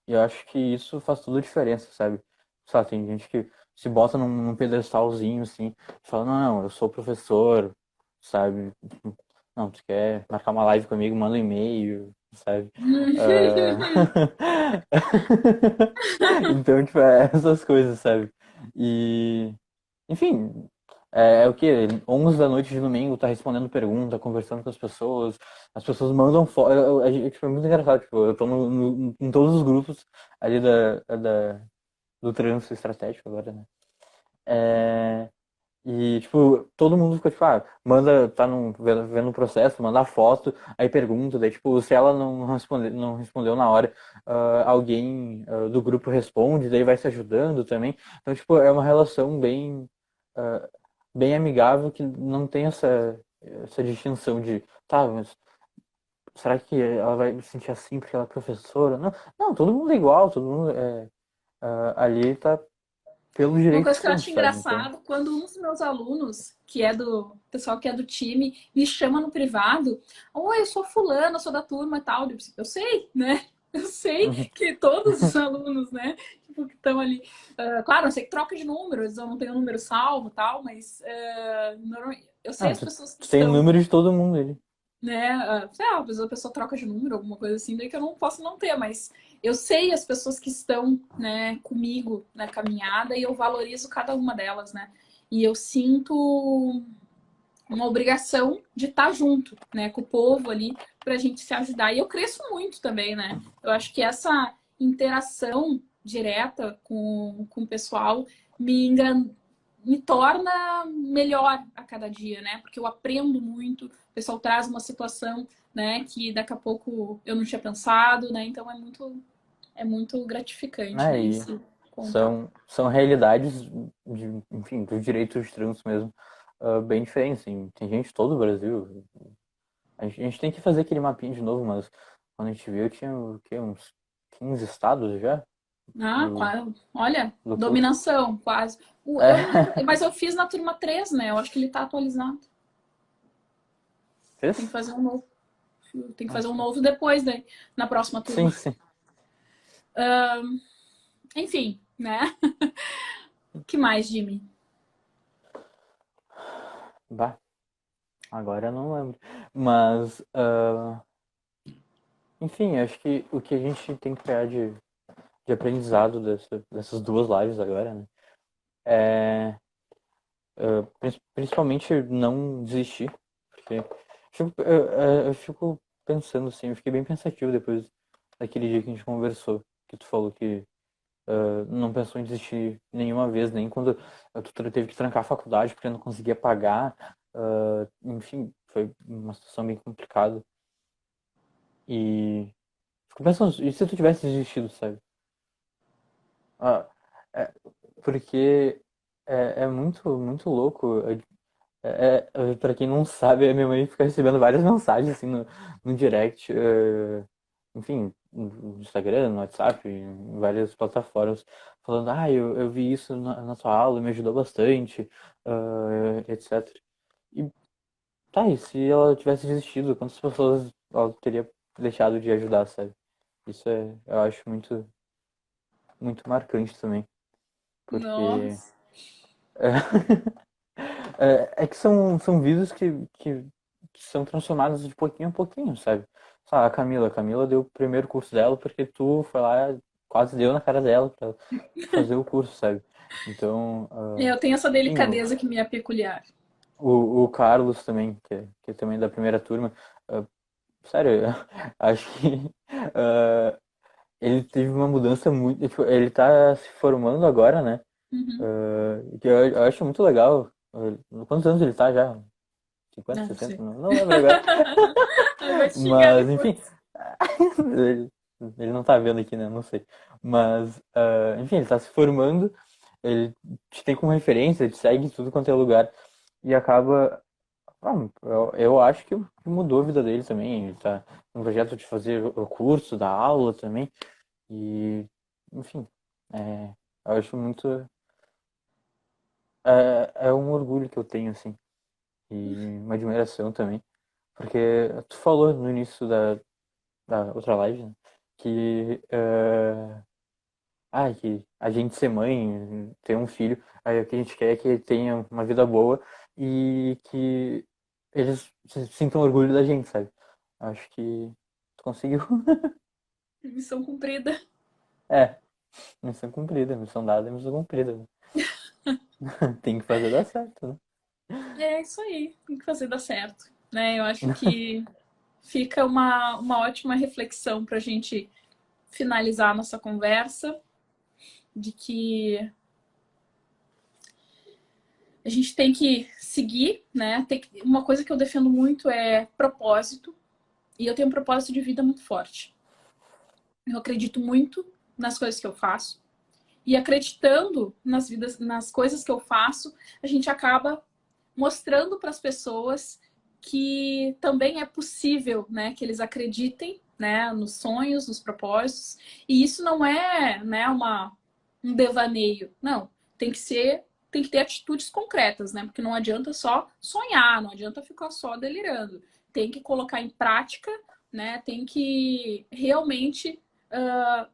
E eu acho que isso faz toda a diferença, sabe? Sabe, tem gente que se bota num pedestalzinho assim, e fala, não, não, eu sou professor, sabe? Não, tu quer marcar uma live comigo, manda um e-mail, sabe? Ah, Então, tipo, essas coisas, sabe? E, enfim, o quê? 11 da noite de domingo, tá respondendo pergunta, conversando com as pessoas mandam foto, tipo, é muito engraçado, tipo, eu tô em todos os grupos ali do trânsito estratégico agora, né? É, e, tipo, todo mundo fica, tipo, tá vendo o processo, manda a foto, aí pergunta, daí, tipo, se ela não respondeu na hora, alguém do grupo responde, daí vai se ajudando também. Então, tipo, é uma relação ah, bem amigável que não tem essa distinção de, tá, mas será que ela vai se sentir assim porque ela é professora? Não, não, todo mundo é igual, todo mundo ali tá pelo Uma direito coisa que eu certo, acho sabe? Então. engraçado, quando um dos meus alunos, que é do pessoal que é do time, me chama no privado, oi, eu sou fulano, eu sou da turma e tal. Eu sei, né? Eu sei que todos os alunos, né, tipo, que estão ali. Claro, eu sei que troca de números, eu não tenho número salvo e tal, mas eu sei Ah, as pessoas que tu tem o estão, número de todo mundo ali. né? Sei lá, às vezes a pessoa troca de número, alguma coisa assim, daí que eu não posso não ter, mas eu sei as pessoas que estão, né, comigo na caminhada e eu valorizo cada uma delas, né? E eu sinto uma obrigação de estar junto, né, com o povo ali, para a gente se ajudar. E eu cresço muito também, né? Eu acho que essa interação direta com o pessoal me me torna melhor a cada dia, né? Porque eu aprendo muito, o pessoal traz uma situação, né, que daqui a pouco eu não tinha pensado, né? Então é muito gratificante, né, E esse contato. são realidades enfim, dos direitos trans mesmo, bem diferentes, assim. Tem gente de todo o Brasil. A gente tem que fazer aquele mapinha de novo, mas quando a gente viu, tinha o quê? Uns 15 estados já? Ah, Do, quase. Olha, do todo. dominação, quase. Eu não lembro, É, mas eu fiz na turma 3, né? Eu acho que ele tá atualizado. Tem que fez? fazer um novo. Tem que Ah, fazer um sim. novo depois, né? Na próxima Sim, turma. sim. Enfim, né? O que mais, Jimmy? Bah, agora eu não lembro. Mas, enfim, acho que o que a gente tem que pegar de aprendizado dessas duas lives agora, né? É principalmente não desistir. Porque eu fico pensando assim, eu fiquei bem pensativo depois daquele dia que a gente conversou, que tu falou que não pensou em desistir nenhuma vez, nem quando tu teve que trancar a faculdade porque não conseguia pagar. Enfim, foi uma situação bem complicada. E fico pensando, e se tu tivesse desistido, sabe? Ah, é, porque é muito, muito louco. Pra quem não sabe, a minha mãe fica recebendo várias mensagens assim no direct, enfim, no Instagram, no WhatsApp, em várias plataformas, falando, eu vi isso na sua aula, me ajudou bastante, etc. E tá, e se ela tivesse desistido, quantas pessoas ela teria deixado de ajudar, sabe? Isso eu acho muito, muito marcante também, porque Nossa. é que são vidas que são transformadas de pouquinho a pouquinho, sabe? Sabe, a Camila deu o primeiro curso dela porque tu foi lá, quase deu na cara dela pra fazer o curso, sabe? Então, Eu tenho essa enfim, delicadeza que me é peculiar. o Carlos também, que é também da primeira turma, ah, sério, eu acho que ele teve uma mudança muito. Tipo, ele tá se formando agora, né? Uhum. Que eu acho muito legal. Quantos anos ele tá já? 50, Não 60? sei. Não lembro agora. Eu vou te xingar Mas, depois. enfim, ele, ele não tá vendo aqui, né? Não sei. Mas, enfim, ele tá se formando, ele te tem como referência, ele te segue em tudo quanto é lugar. E acaba. Eu acho que mudou a vida dele também. Ele tá no projeto de fazer o curso, da aula também. E, enfim, eu acho muito. É um orgulho que eu tenho, assim. E uma admiração também. Porque tu falou no início da outra live, né? Que, que a gente ser mãe, ter um filho, aí o que a gente quer é que ele tenha uma vida boa e que eles sintam orgulho da gente, sabe? Acho que tu conseguiu. Missão cumprida. É, missão cumprida, missão dada, missão cumprida, né? Tem que fazer dar certo, né? É isso aí, tem que fazer dar certo. Né? Eu acho que fica uma ótima reflexão para a gente finalizar a nossa conversa, de que a gente tem que seguir, né? Uma coisa que eu defendo muito é propósito, e eu tenho um propósito de vida muito forte. Eu acredito muito nas coisas que eu faço, e acreditando nas coisas que eu faço, a gente acaba mostrando para as pessoas que também é possível, né, que eles acreditem, né, nos sonhos, nos propósitos. E isso não é, né, um devaneio. Não, tem que ter atitudes concretas, né? Porque não adianta só sonhar, não adianta ficar só delirando. Tem que colocar em prática, né? Tem que realmente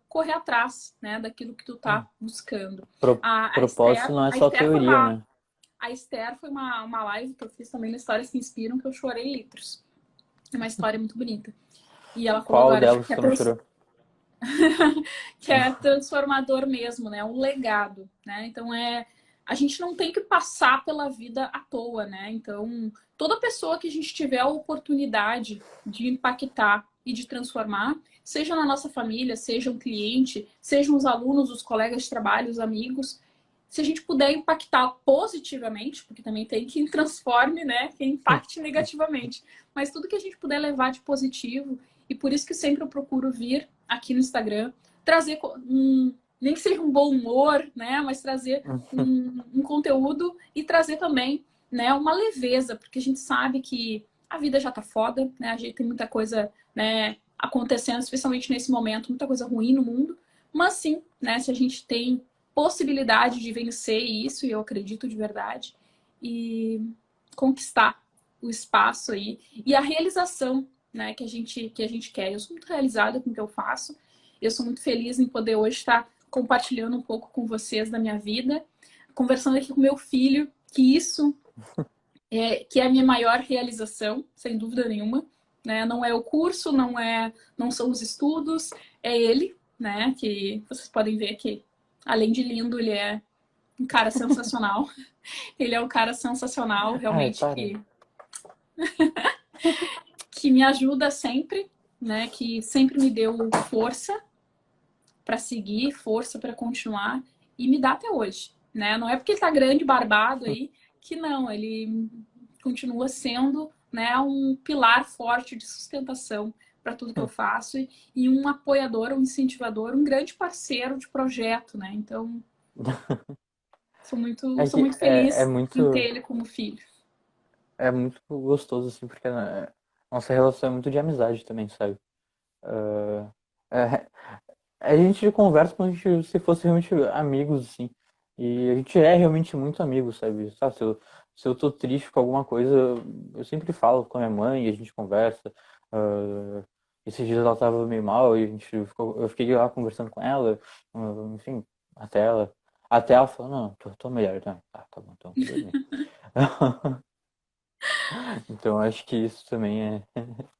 correr atrás, né, daquilo que tu tá buscando. Propósito não é A só Esther foi teoria, uma né? a Esther foi uma live que eu fiz também no Histórias que Inspiram, que eu chorei litros. É uma história muito bonita. E ela falou Qual agora delas tu não chorou? que é transformador mesmo, né? Um legado, né? Então a gente não tem que passar pela vida à toa, né? Então, toda pessoa que a gente tiver a oportunidade de impactar e de transformar, seja na nossa família, seja um cliente, sejam os alunos, os colegas de trabalho, os amigos, se a gente puder impactar positivamente, porque também tem quem transforme, né? Quem impacte negativamente. Mas tudo que a gente puder levar de positivo, e por isso que sempre eu procuro vir aqui no Instagram, trazer nem que seja um bom humor, né? Mas trazer um conteúdo e trazer também, né, uma leveza, porque a gente sabe que a vida já tá foda, né? A gente tem muita coisa, né, acontecendo, especialmente nesse momento, muita coisa ruim no mundo. Mas sim, né, se a gente tem possibilidade de vencer isso, e eu acredito de verdade, e conquistar o espaço aí e a realização, né, que a gente quer. Eu sou muito realizada com o que eu faço. Eu sou muito feliz em poder hoje estar compartilhando um pouco com vocês da minha vida, conversando aqui com meu filho, que isso que é a minha maior realização, sem dúvida nenhuma, né? Não é o curso, não são os estudos, é ele, né? Que vocês podem ver que, além de lindo, ele é um cara sensacional. Ele é um cara sensacional, Ai, realmente, para. que me ajuda sempre, né? Que sempre me deu força para seguir, força para continuar, e me dá até hoje, né? Não é porque ele tá grande, barbado aí, que não, ele continua sendo, né, um pilar forte de sustentação para tudo que eu faço e um apoiador, um incentivador, um grande parceiro de projeto, né? Então, É sou que muito feliz em ter muito, ele como filho. é muito gostoso, assim, porque né, nossa relação é muito de amizade também, sabe? Ah, é, a gente conversa como se fosse realmente amigos, assim. E a gente é realmente muito amigo, sabe? Sabe, se eu tô triste com alguma coisa, eu sempre falo com a minha mãe, a gente conversa. Ah, esses dias ela tava meio mal e eu fiquei lá conversando com ela, enfim, até ela falou, não, tô melhor, né? Tá bom, então tudo bem. Então acho que isso também é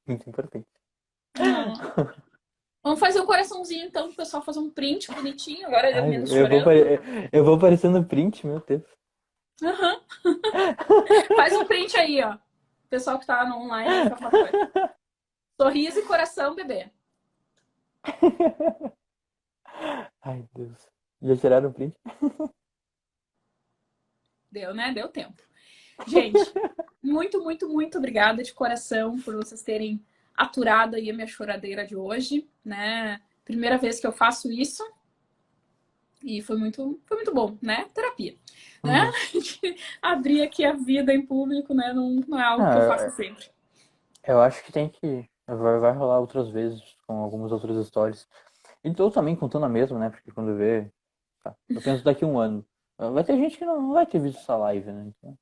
muito importante. Ah. Vamos fazer um coraçãozinho, então, para o pessoal fazer um print bonitinho, agora ele Ai, menos chorando. eu vou aparecendo no print, meu Deus. Uhum. Faz um print aí, ó. O pessoal que tá no online aí, por favor. Sorriso e coração, bebê. Ai, Deus. Já tiraram o print? Deu, né? Deu tempo. Gente, muito, muito, muito obrigada de coração por vocês terem aturado aí a minha choradeira de hoje, né? Primeira vez que eu faço isso e foi muito bom, né? Terapia, né? Uhum. Abrir aqui a vida em público, né? Não é algo que eu faço Não, sempre. eu acho que tem que. Vai rolar outras vezes com algumas outras histórias. E eu também contando a mesma, né? Porque quando vê. Tá, eu penso daqui a um ano. Vai ter gente que não vai ter visto essa live, né? Então,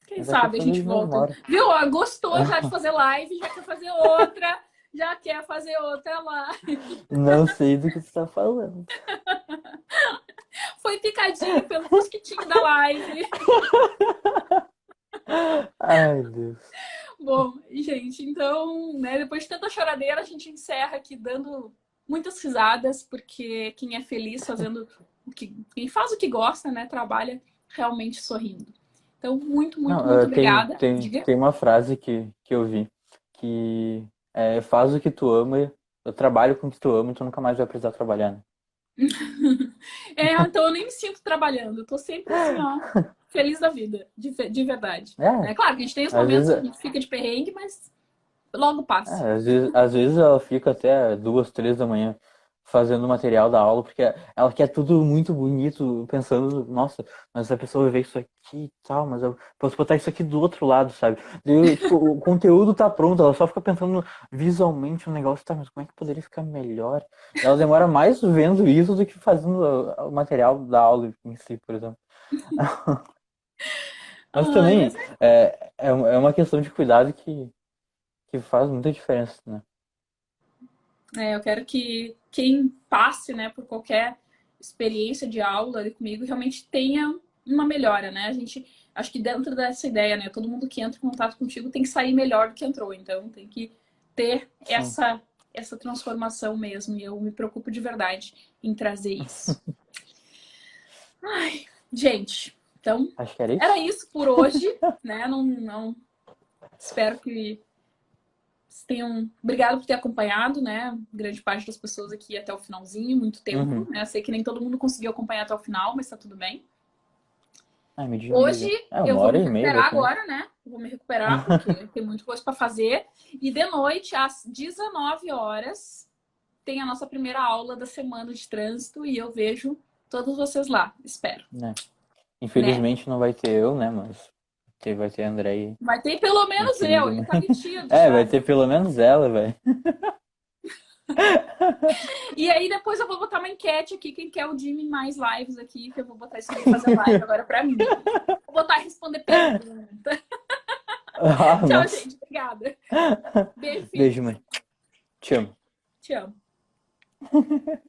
Quem vai ter que sabe a fazer gente de mesma volta. hora. Viu? Ó, gostou já de fazer live, já quer fazer outra, já quer fazer outra live. Não sei do que você está falando. Foi picadinho pelo mosquitinho da live. Ai, Deus. Bom, gente, então, né, depois de tanta choradeira, a gente encerra aqui dando muitas risadas, porque quem é feliz fazendo quem faz o que gosta, né, trabalha realmente sorrindo. Então, muito, muito, Não, muito tem, obrigada. tem, Diga. tem uma frase que eu vi que faz o que tu ama, eu trabalho com o que tu ama, e tu nunca mais vai precisar trabalhar, né? Então eu nem me sinto trabalhando, eu tô sempre assim, ó, feliz da vida, de verdade. É, Né? Claro que a gente tem os às vezes, momentos que a gente fica de perrengue, mas logo passa. às vezes ela fica até 2, 3 da manhã fazendo o material da aula, porque ela quer tudo muito bonito, pensando, nossa, mas a pessoa vai ver isso aqui e tal, mas eu posso botar isso aqui do outro lado, sabe? Tipo, o conteúdo tá pronto, ela só fica pensando visualmente no negócio, tá, mas como é que poderia ficar melhor? Ela demora mais vendo isso do que fazendo o material da aula em si, por exemplo. Mas Ai, mas também é uma questão de cuidado que faz muita diferença, né? eu quero que quem passe, né, por qualquer experiência de aula ali comigo realmente tenha uma melhora, né? A gente, acho que dentro dessa ideia, né, todo mundo que entra em contato contigo tem que sair melhor do que entrou, então tem que ter Sim. essa transformação mesmo, e eu me preocupo de verdade em trazer isso. Ai, gente, então Acho que era era isso. isso por hoje, né? Não espero que tenham. Obrigado por ter acompanhado, né? Grande parte das pessoas aqui até o finalzinho, muito tempo. Uhum. Né? Eu sei que nem todo mundo conseguiu acompanhar até o final, mas tá tudo bem. meio-dia e meia Hoje já. eu Uma vou hora me e meia, recuperar basicamente. agora, né? Vou me recuperar porque tem muita coisa para fazer. E de noite, às 19 horas, tem a nossa primeira aula da semana de trânsito e eu vejo todos vocês lá. Espero, Né? né? Infelizmente não vai ter eu, né? Mas vai ter a André Vai ter pelo e menos eu. querida, Ele né? tá metido É, vai já. ter pelo menos ela, velho. E aí depois eu vou botar uma enquete aqui, quem quer o Jimmy mais lives aqui, que eu vou botar isso aqui fazer live agora pra mim. Vou botar e responder pergunta. Ah, Tchau, nossa. gente. Obrigada. Beijo, Beijo, filhos. mãe. Te amo. Te amo.